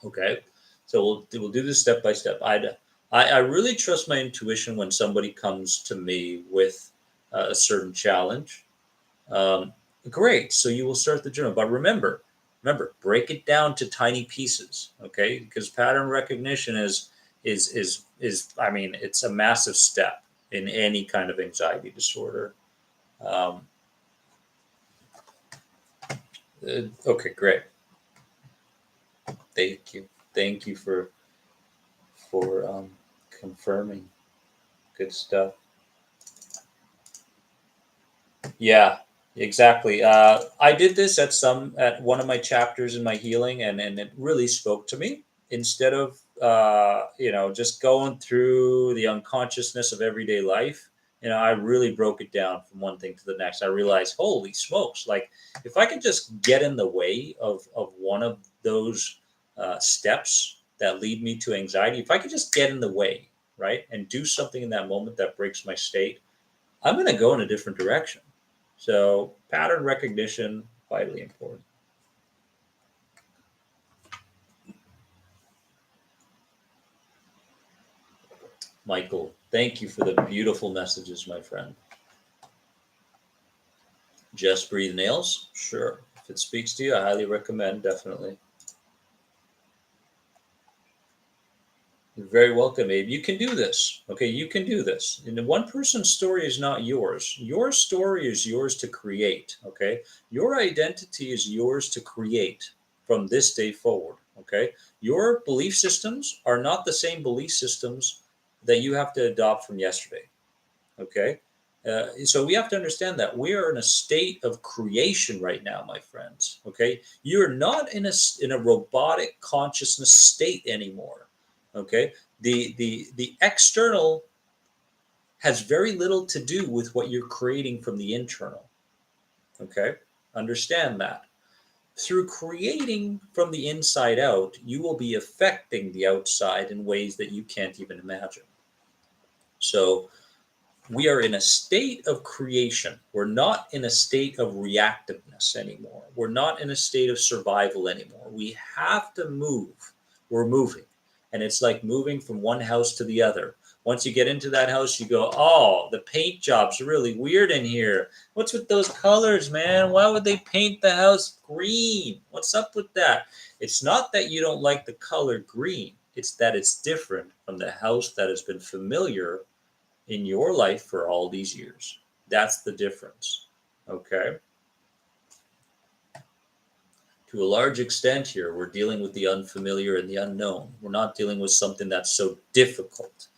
Okay, so we'll do this step by step. I really trust my intuition when somebody comes to me with a certain challenge. Um, Great, so you will start the journal, but remember, break it down to tiny pieces. Okay, because pattern recognition is I mean, it's a massive step. in any kind of anxiety disorder. Um, okay, great. Thank you. Thank you for confirming. Good stuff. Yeah, exactly. I did this at one of my chapters in my healing, and it really spoke to me. Instead of just going through the unconsciousness of everyday life, I really broke it down from one thing to the next. I realized, holy smokes! Like if I could just get in the way of one of those steps that lead me to anxiety, if I could just get in the way, right, and do something in that moment that breaks my state, I'm going to go in a different direction. So pattern recognition, vitally important. Michael, thank you for the beautiful messages, my friend. Just breathe nails? Sure. If it speaks to you, I highly recommend, definitely. You're very welcome, Abe. You can do this. Okay, you can do this. And one person's story is not yours. Your story is yours to create. Okay, your identity is yours to create from this day forward. Okay, your belief systems are not the same belief systems that you have to adopt from yesterday. Okay, so we have to understand that we are in a state of creation right now, my friends. Okay, you're not in a robotic consciousness state anymore. Okay, the external has very little to do with what you're creating from the internal. Okay, understand that. Through creating from the inside out, you will be affecting the outside in ways that you can't even imagine. So we are in a state of creation. We're not in a state of reactiveness anymore. We're not in a state of survival anymore. We have to move. We're moving. And it's like moving from one house to the other. Once you get into that house, you go, oh, the paint job's really weird in here. What's with those colors, man? Why would they paint the house green? What's up with that? It's not that you don't like the color green, it's that it's different from the house that has been familiar in your life for all these years. That's the difference. Okay. To a large extent here, we're dealing with the unfamiliar and the unknown. We're not dealing with something that's so difficult.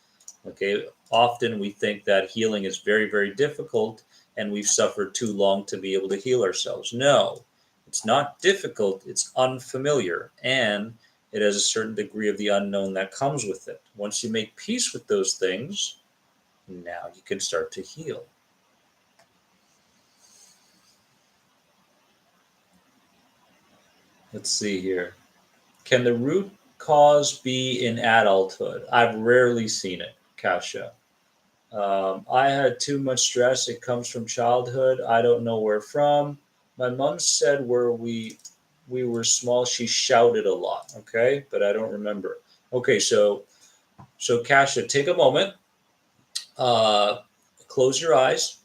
Okay. Often we think that healing is very, very difficult and we've suffered too long to be able to heal ourselves. No, it's not difficult. It's unfamiliar. And it has a certain degree of the unknown that comes with it. Once you make peace with those things, now you can start to heal. Let's see here. Can the root cause be in adulthood? I've rarely seen it, Kasha. I had too much stress. It comes from childhood. I don't know where from. My mom said where we were small, she shouted a lot. Okay, but I don't remember. Okay, so Kasha, take a moment. Uh, Close your eyes.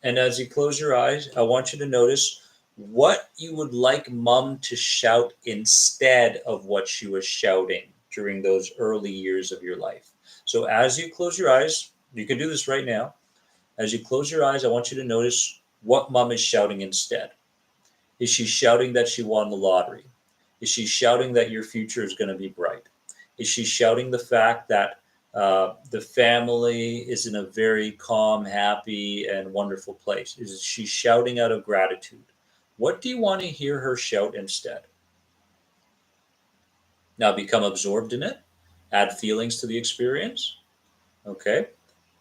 And as you close your eyes, I want you to notice what you would like mom to shout instead of what she was shouting during those early years of your life. So as you close your eyes, you can do this right now. As you close your eyes, I want you to notice what mom is shouting instead. Is she shouting that she won the lottery? Is she shouting that your future is going to be bright? Is she shouting the fact that the family is in a very calm, happy, and wonderful place? Is she shouting out of gratitude? What do you want to hear her shout instead? Now become absorbed in it, add feelings to the experience. Okay.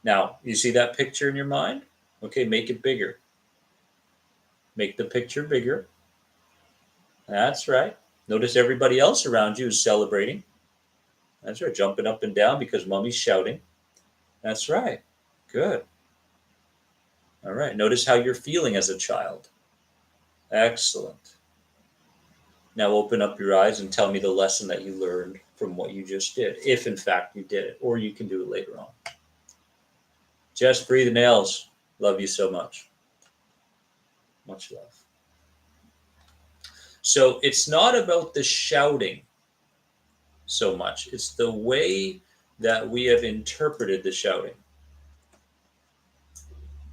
Now, you see that picture in your mind? Okay, make it bigger. Make the picture bigger. That's right. Notice everybody else around you is celebrating. That's right. Jumping up and down because mommy's shouting. That's right. Good. All right. Notice how you're feeling as a child. Excellent. Now open up your eyes and tell me the lesson that you learned from what you just did, if in fact you did it, or you can do it later on. Just breathe nails. Love you so much. Much love. So it's not about the shouting so much, it's the way that we have interpreted the shouting.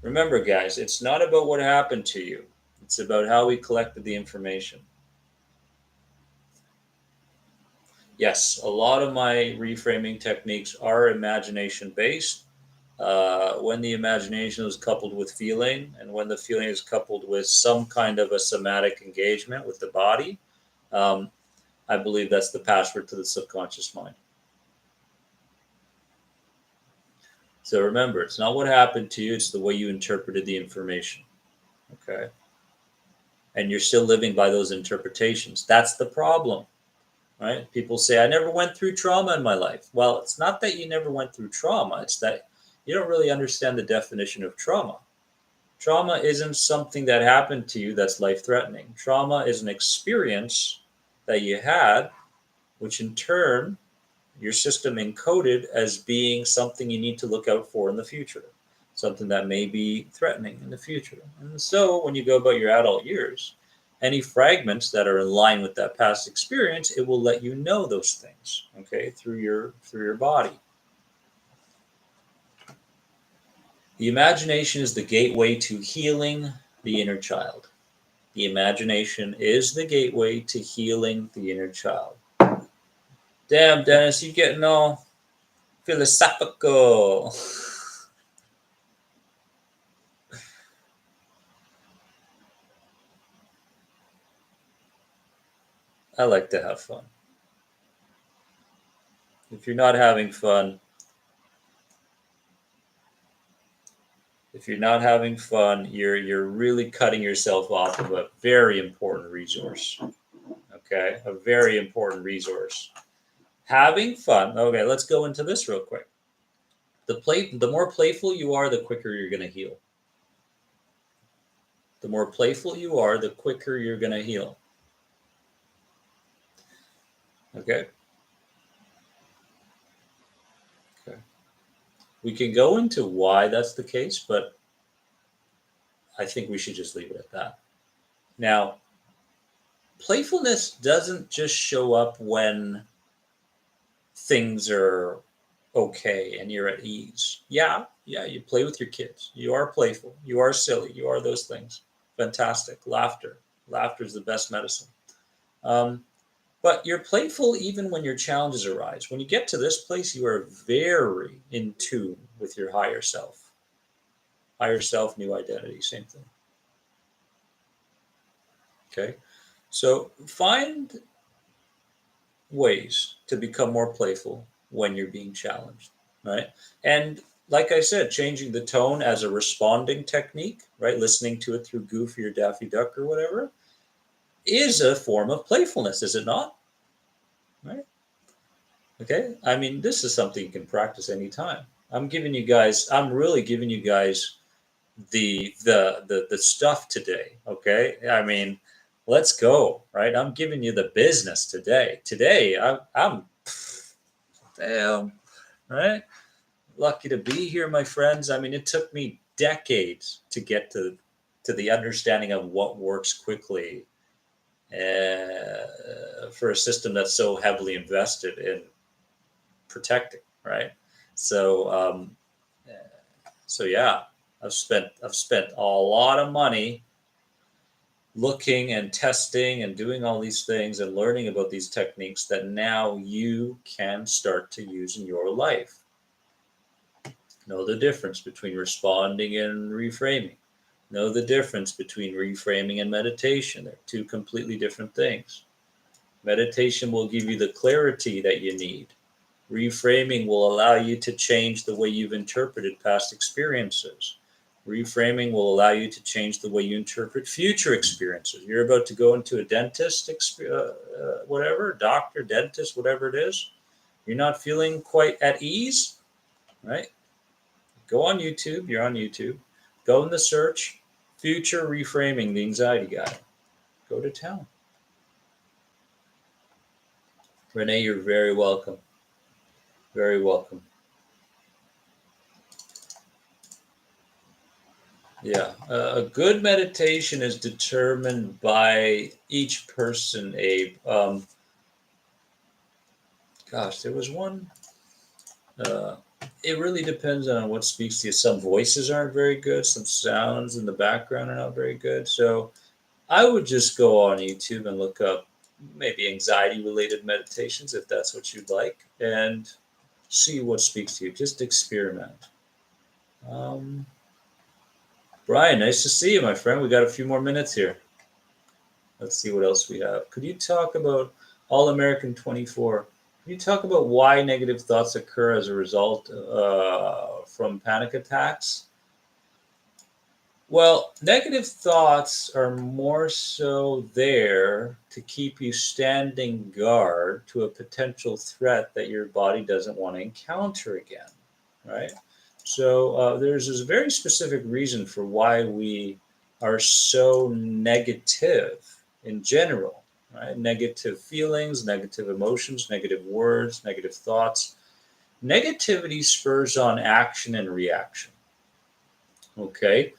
Remember, guys, it's not about what happened to you. It's about how we collected the information. Yes, a lot of my reframing techniques are imagination based. When the imagination is coupled with feeling, and when the feeling is coupled with some kind of a somatic engagement with the body, um, I believe that's the password to the subconscious mind. So remember, it's not what happened to you, it's the way you interpreted the information. Okay? And you're still living by those interpretations. That's the problem, right? People say, I never went through trauma in my life. Well, it's not that you never went through trauma, it's that you don't really understand the definition of trauma. Trauma isn't something that happened to you that's life threatening. Trauma is an experience that you had, which in turn your system encoded as being something you need to look out for in the future, something that may be threatening in the future. And so when you go about your adult years, any fragments that are in line with that past experience, it will let you know those things, okay, through your body. The imagination is the gateway to healing the inner child. The imagination is the gateway to healing the inner child. Damn, Dennis, you getting all philosophical. I like to have fun. If you're not having fun, you're really cutting yourself off of a very important resource. Okay, a very important resource. Having fun. Okay, let's go into this real quick. The more playful you are, the quicker you're going to heal. The more playful you are, the quicker you're going to heal. Okay. Okay. We can go into why that's the case, but I think we should just leave it at that. Now, playfulness doesn't just show up when things are okay and you're at ease. Yeah, you play with your kids. You are playful. You are silly. You are those things. Fantastic. Laughter. Laughter is the best medicine. Um, but you're playful even when your challenges arise. When you get to this place, you are very in tune with your higher self. Higher self, new identity, same thing. Okay. So find ways to become more playful when you're being challenged, right? And like I said, changing the tone as a responding technique, right? Listening to it through Goofy or Daffy Duck or whatever is a form of playfulness, is it not? Right? Okay. I mean, this is something you can practice anytime. I'm really giving you guys the stuff today. Okay. I mean, let's go, right? I'm giving you the business today. Today, I'm damn, right? Lucky to be here, my friends. I mean, it took me decades to get to the understanding of what works quickly for a system that's so heavily invested in protecting, right? So, so yeah, I've spent a lot of money looking and testing and doing all these things and learning about these techniques that now you can start to use in your life. Know the difference between responding and reframing. Know the difference between reframing and meditation. They're two completely different things. Meditation will give you the clarity that you need. Reframing will allow you to change the way you've interpreted past experiences. Reframing will allow you to change the way you interpret future experiences. You're about to go into a dentist, whatever, doctor, dentist, whatever it is. You're not feeling quite at ease, right? Go on YouTube. You're on YouTube. Go in the search, future reframing the anxiety guy. Go to town. Renee, you're very welcome. Very welcome. Yeah, a good meditation is determined by each person, Abe. Gosh, there was one. Uh, it really depends on what speaks to you. Some voices aren't very good, some sounds in the background are not very good. So I would just go on YouTube and look up maybe anxiety related meditations if that's what you'd like, and see what speaks to you. Just experiment. Um, Brian, nice to see you, my friend. We got a few more minutes here. Let's see what else we have. Could you talk about All American 24? Could you talk about why negative thoughts occur as a result from panic attacks? Well, negative thoughts are more so there to keep you standing guard to a potential threat that your body doesn't want to encounter again, right? So there's this very specific reason for why we are so negative in general, right? Negative feelings, negative emotions, negative words, negative thoughts. Negativity spurs on action and reaction. Okay.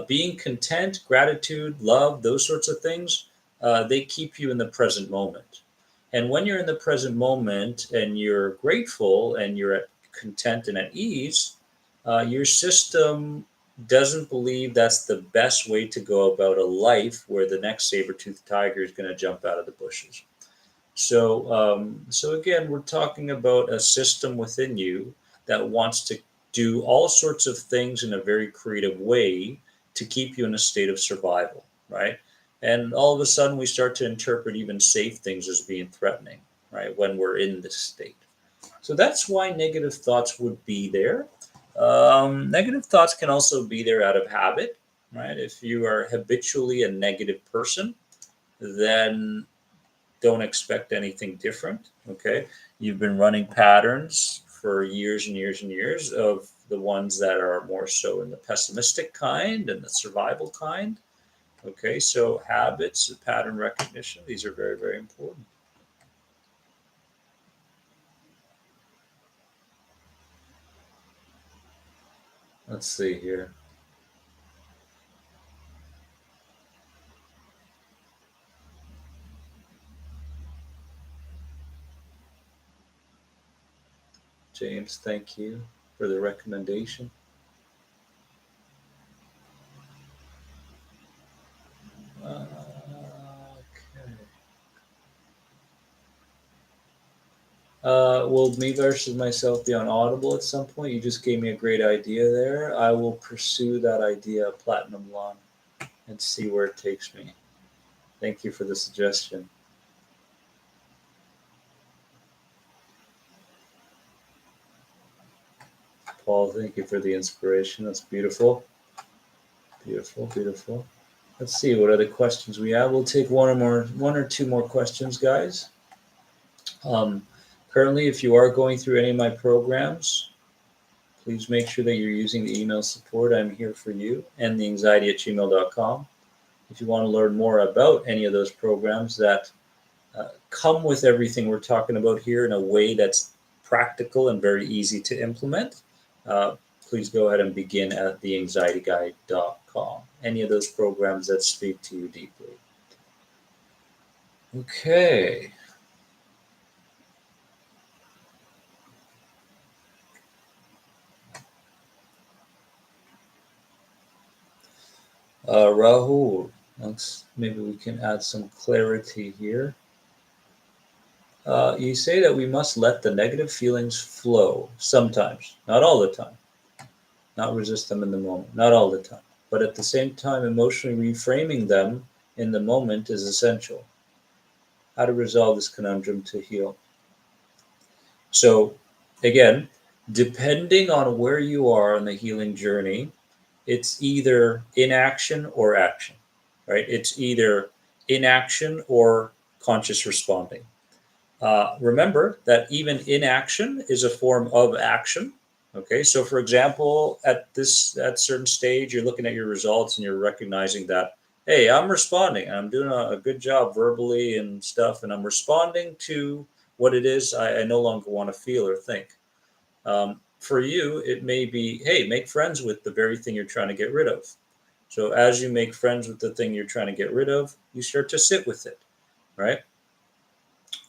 Being content, gratitude, love, those sorts of things, they keep you in the present moment. And when you're in the present moment and you're grateful and you're at content and at ease, your system doesn't believe that's the best way to go about a life where the next saber-toothed tiger is going to jump out of the bushes. So again, we're talking about a system within you that wants to do all sorts of things in a very creative way to keep you in a state of survival, right? And all of a sudden, we start to interpret even safe things as being threatening, right? When we're in this state. So that's why negative thoughts would be there. Negative thoughts can also be there out of habit, right? If you are habitually a negative person, then don't expect anything different. Okay. You've been running patterns for years and years and years of the ones that are more so in the pessimistic kind and the survival kind. Okay. So habits, pattern recognition, these are very, very important. Let's see here. James, thank you for the recommendation. Okay. Will me versus myself be on Audible at some point? You just gave me a great idea there. I will pursue that idea, Platinum Lawn, and see where it takes me. Thank you for the suggestion. Paul, thank you for the inspiration. That's beautiful. Beautiful, beautiful. Let's see what other questions we have. We'll take one or two more questions, guys. Um, Currently, if you are going through any of my programs, please make sure that you're using the email support. I'm here for you and the anxiety at gmail.com. If you want to learn more about any of those programs that come with everything we're talking about here in a way that's practical and very easy to implement, uh, please go ahead and begin at theanxietyguide.com. Any of those programs that speak to you deeply. Okay. Rahul, maybe we can add some clarity here. You say that we must let the negative feelings flow sometimes, not all the time, not resist them in the moment, not all the time. But at the same time, emotionally reframing them in the moment is essential. How to resolve this conundrum to heal. So, again, depending on where you are on the healing journey, it's either inaction or action, right? It's either inaction or conscious responding. Remember that even inaction is a form of action. Okay, so for example, at certain stage, you're looking at your results and you're recognizing that, hey, I'm responding. I'm doing a good job verbally and stuff, and I'm responding to what it is I no longer want to feel or think. For you, it may be, hey, make friends with the very thing you're trying to get rid of. So as you make friends with the thing you're trying to get rid of, you start to sit with it, right?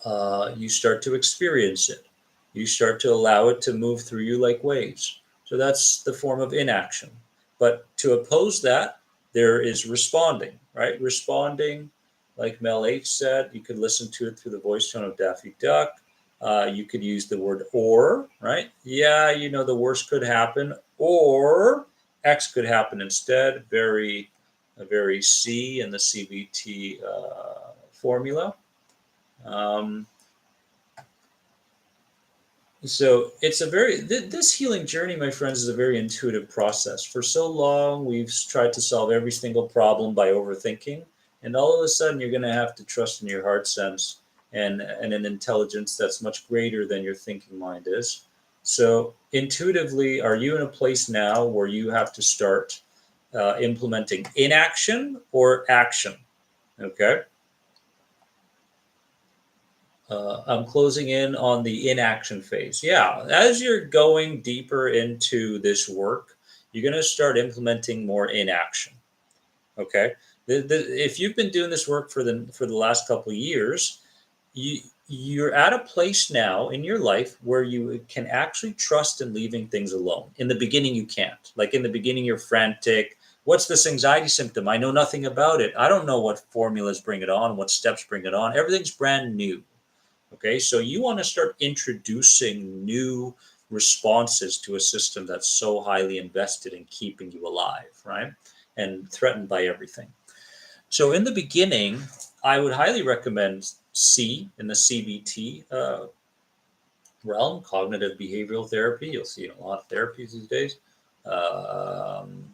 You start to experience it. You start to allow it to move through you like waves. So that's the form of inaction. But to oppose that, there is responding, right? Responding, like Mel H said, you could listen to it through the voice tone of Daffy Duck. You could use the word or, right? Yeah, the worst could happen, or X could happen instead. Very C in the CBT formula. Um, So it's this healing journey, my friends, is a very intuitive process. For so long, we've tried to solve every single problem by overthinking, and all of a sudden, you're going to have to trust in your heart sense and an intelligence that's much greater than your thinking mind is. So intuitively, are you in a place now where you have to start implementing inaction or action? Okay. I'm closing in on the inaction phase. Yeah, as you're going deeper into this work, you're going to start implementing more inaction. Okay, if you've been doing this work for the last couple of years, you're at a place now in your life where you can actually trust in leaving things alone. In the beginning, you can't. Like in the beginning, you're frantic. What's this anxiety symptom? I know nothing about it. I don't know what formulas bring it on, what steps bring it on. Everything's brand new. Okay, so you want to start introducing new responses to a system that's so highly invested in keeping you alive, right? And threatened by everything. So in the beginning, I would highly recommend C in the CBT realm, cognitive behavioral therapy. You'll see in a lot of therapies these days. Um,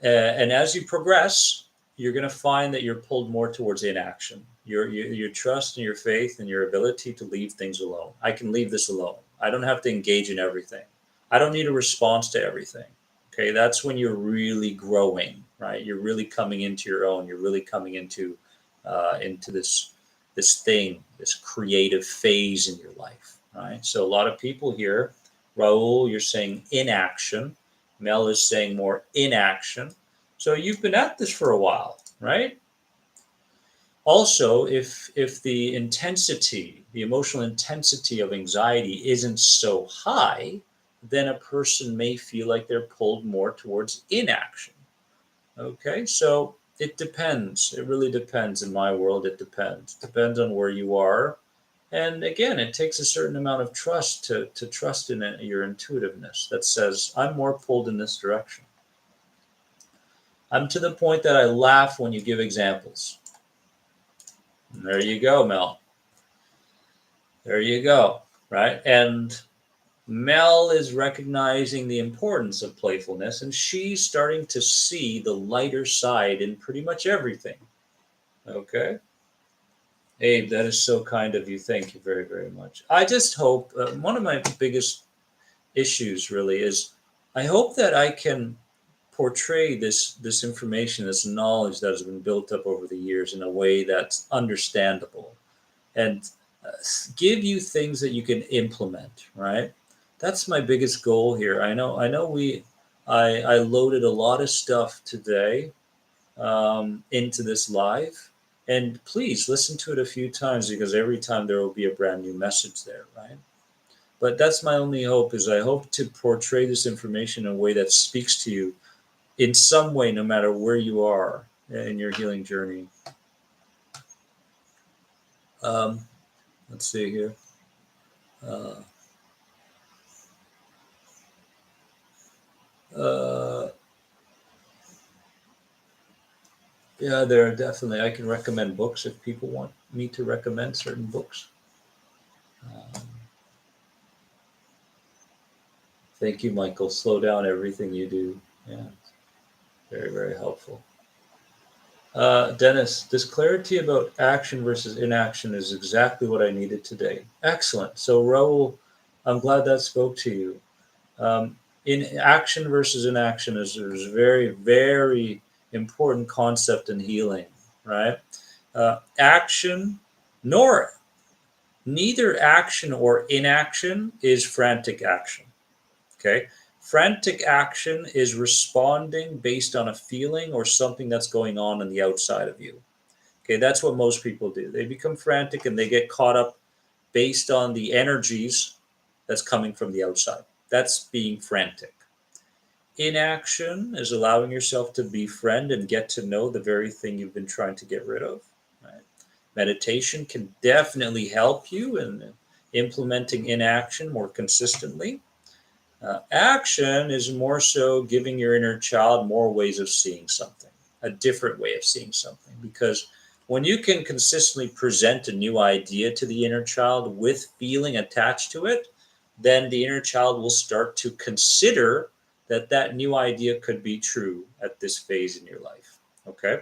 and as you progress, you're going to find that you're pulled more towards inaction. Your trust and your faith and your ability to leave things alone. I can leave this alone. I don't have to engage in everything. I don't need a response to everything. Okay, that's when you're really growing, right? You're really coming into your own. You're really coming into this creative phase in your life, right? So a lot of people here, Raul, you're saying inaction. Mel is saying more inaction. So you've been at this for a while, right? Also, if the intensity, the emotional intensity of anxiety isn't so high, then a person may feel like they're pulled more towards inaction. Okay, so it depends. It really depends. In my world, it depends. Depends on where you are. And again, it takes a certain amount of trust to trust in your intuitiveness that says, I'm more pulled in this direction. I'm to the point that I laugh when you give examples. And there you go, Mel. There you go, right? And Mel is recognizing the importance of playfulness, and she's starting to see the lighter side in pretty much everything. Okay? Abe, that is so kind of you. Thank you very, very much. I just hope one of my biggest issues really is I hope that I can portray this information, this knowledge that has been built up over the years in a way that's understandable and give you things that you can implement, right? That's my biggest goal here. I know I loaded a lot of stuff today into this live, and please listen to it a few times because every time there will be a brand new message there, right? But that's my only hope is I hope to portray this information in a way that speaks to you in some way, no matter where you are in your healing journey. Um, let's see here. Uh, uh, yeah, there are definitely. I can recommend books if people want me to recommend certain books. Um, thank you, Michael. Slow down everything you do. Yeah, very, very helpful. Dennis, this clarity about action versus inaction is exactly what I needed today. Excellent. So, Raul, I'm glad that spoke to you. In action versus inaction is a very, very important concept in healing, right? Action, nor neither action or inaction is frantic action. Okay. Frantic action is responding based on a feeling or something that's going on the outside of you. Okay, that's what most people do. They become frantic and they get caught up based on the energies that's coming from the outside. That's being frantic. Inaction is allowing yourself to befriend and get to know the very thing you've been trying to get rid of. Right? Meditation can definitely help you in implementing inaction more consistently. Action is more so giving your inner child more ways of seeing something, a different way of seeing something. Because when you can consistently present a new idea to the inner child with feeling attached to it, then the inner child will start to consider that that new idea could be true at this phase in your life. Okay?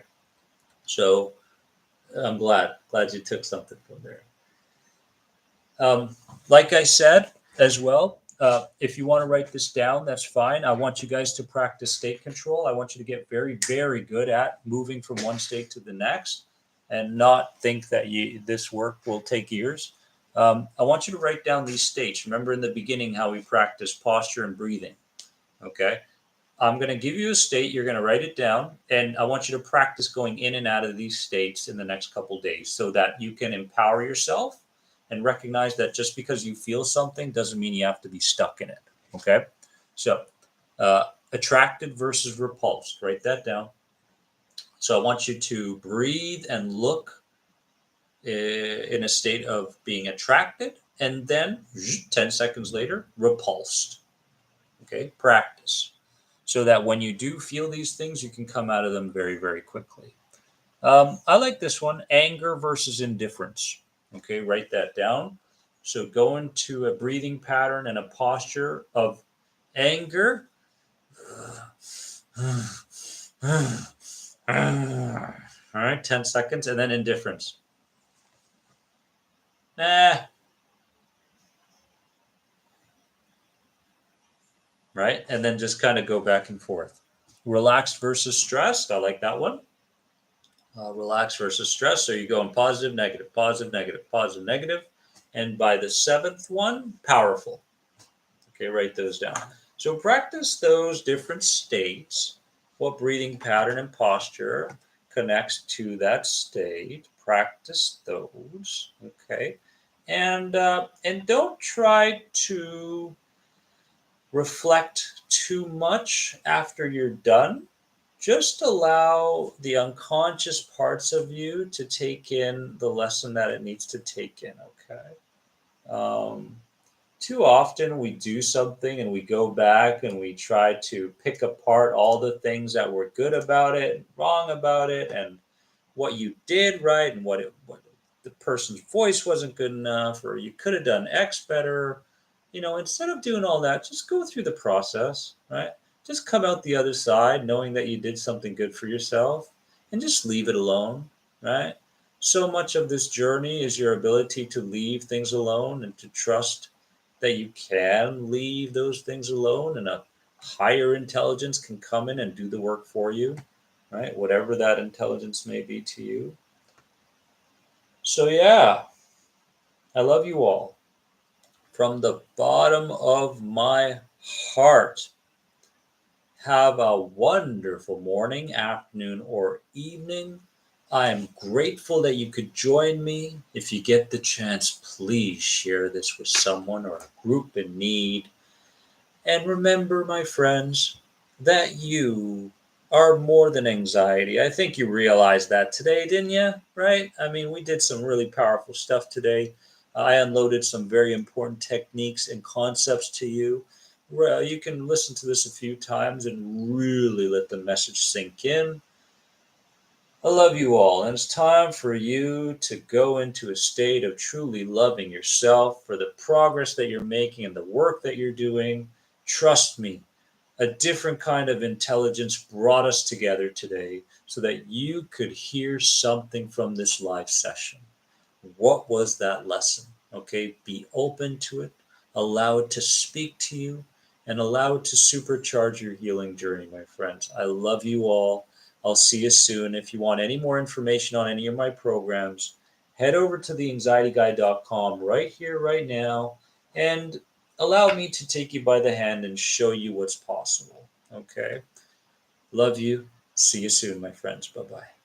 So I'm glad you took something from there. Like I said as well, if you want to write this down, that's fine. I want you guys to practice state control. I want you to get very, very good at moving from one state to the next and not think that this work will take years. I want you to write down these states. Remember in the beginning how we practiced posture and breathing. Okay. I'm going to give you a state. You're going to write it down. And I want you to practice going in and out of these states in the next couple of days so that you can empower yourself and recognize that just because you feel something doesn't mean you have to be stuck in it. Okay. So, attracted versus repulsed. Write that down. So, I want you to breathe and look in a state of being attracted and then 10 seconds later, repulsed. Okay. Practice. So that when you do feel these things, you can come out of them very, very quickly. I like this one, anger versus indifference. Okay, write that down. So go into a breathing pattern and a posture of anger. All right, 10 seconds, and then indifference. Right, and then just kind of go back and forth. Relaxed versus stressed. I like that one. Relax versus stress. So you go in positive, negative, positive, negative, positive, negative. And by the seventh one, powerful. Okay, write those down. So practice those different states. What breathing pattern and posture connects to that state. Practice those. Okay. And don't try to reflect too much after you're done. Just allow the unconscious parts of you to take in the lesson that it needs to take in, okay? Too often we do something and we go back and we try to pick apart all the things that were good about it, wrong about it, and what you did right and what the person's voice wasn't good enough, or you could have done X better. Instead of doing all that, just go through the process, right? Just come out the other side knowing that you did something good for yourself and just leave it alone, right? So much of this journey is your ability to leave things alone and to trust that you can leave those things alone and a higher intelligence can come in and do the work for you, right? Whatever that intelligence may be to you. So, yeah, I love you all. From the bottom of my heart, have a wonderful morning, afternoon, or evening. I am grateful that you could join me. If you get the chance, please share this with someone or a group in need. And remember, my friends, that you are more than anxiety. I think you realized that today, didn't you? Right? I mean, we did some really powerful stuff today. I unloaded some very important techniques and concepts to you. Well, you can listen to this a few times and really let the message sink in. I love you all, and it's time for you to go into a state of truly loving yourself for the progress that you're making and the work that you're doing. Trust me, a different kind of intelligence brought us together today so that you could hear something from this live session. What was that lesson? Okay, be open to it, allow it to speak to you, and allow it to supercharge your healing journey, my friends. I love you all. I'll see you soon. If you want any more information on any of my programs, head over to theanxietyguy.com right here, right now, and allow me to take you by the hand and show you what's possible. Okay? Love you. See you soon, my friends. Bye bye.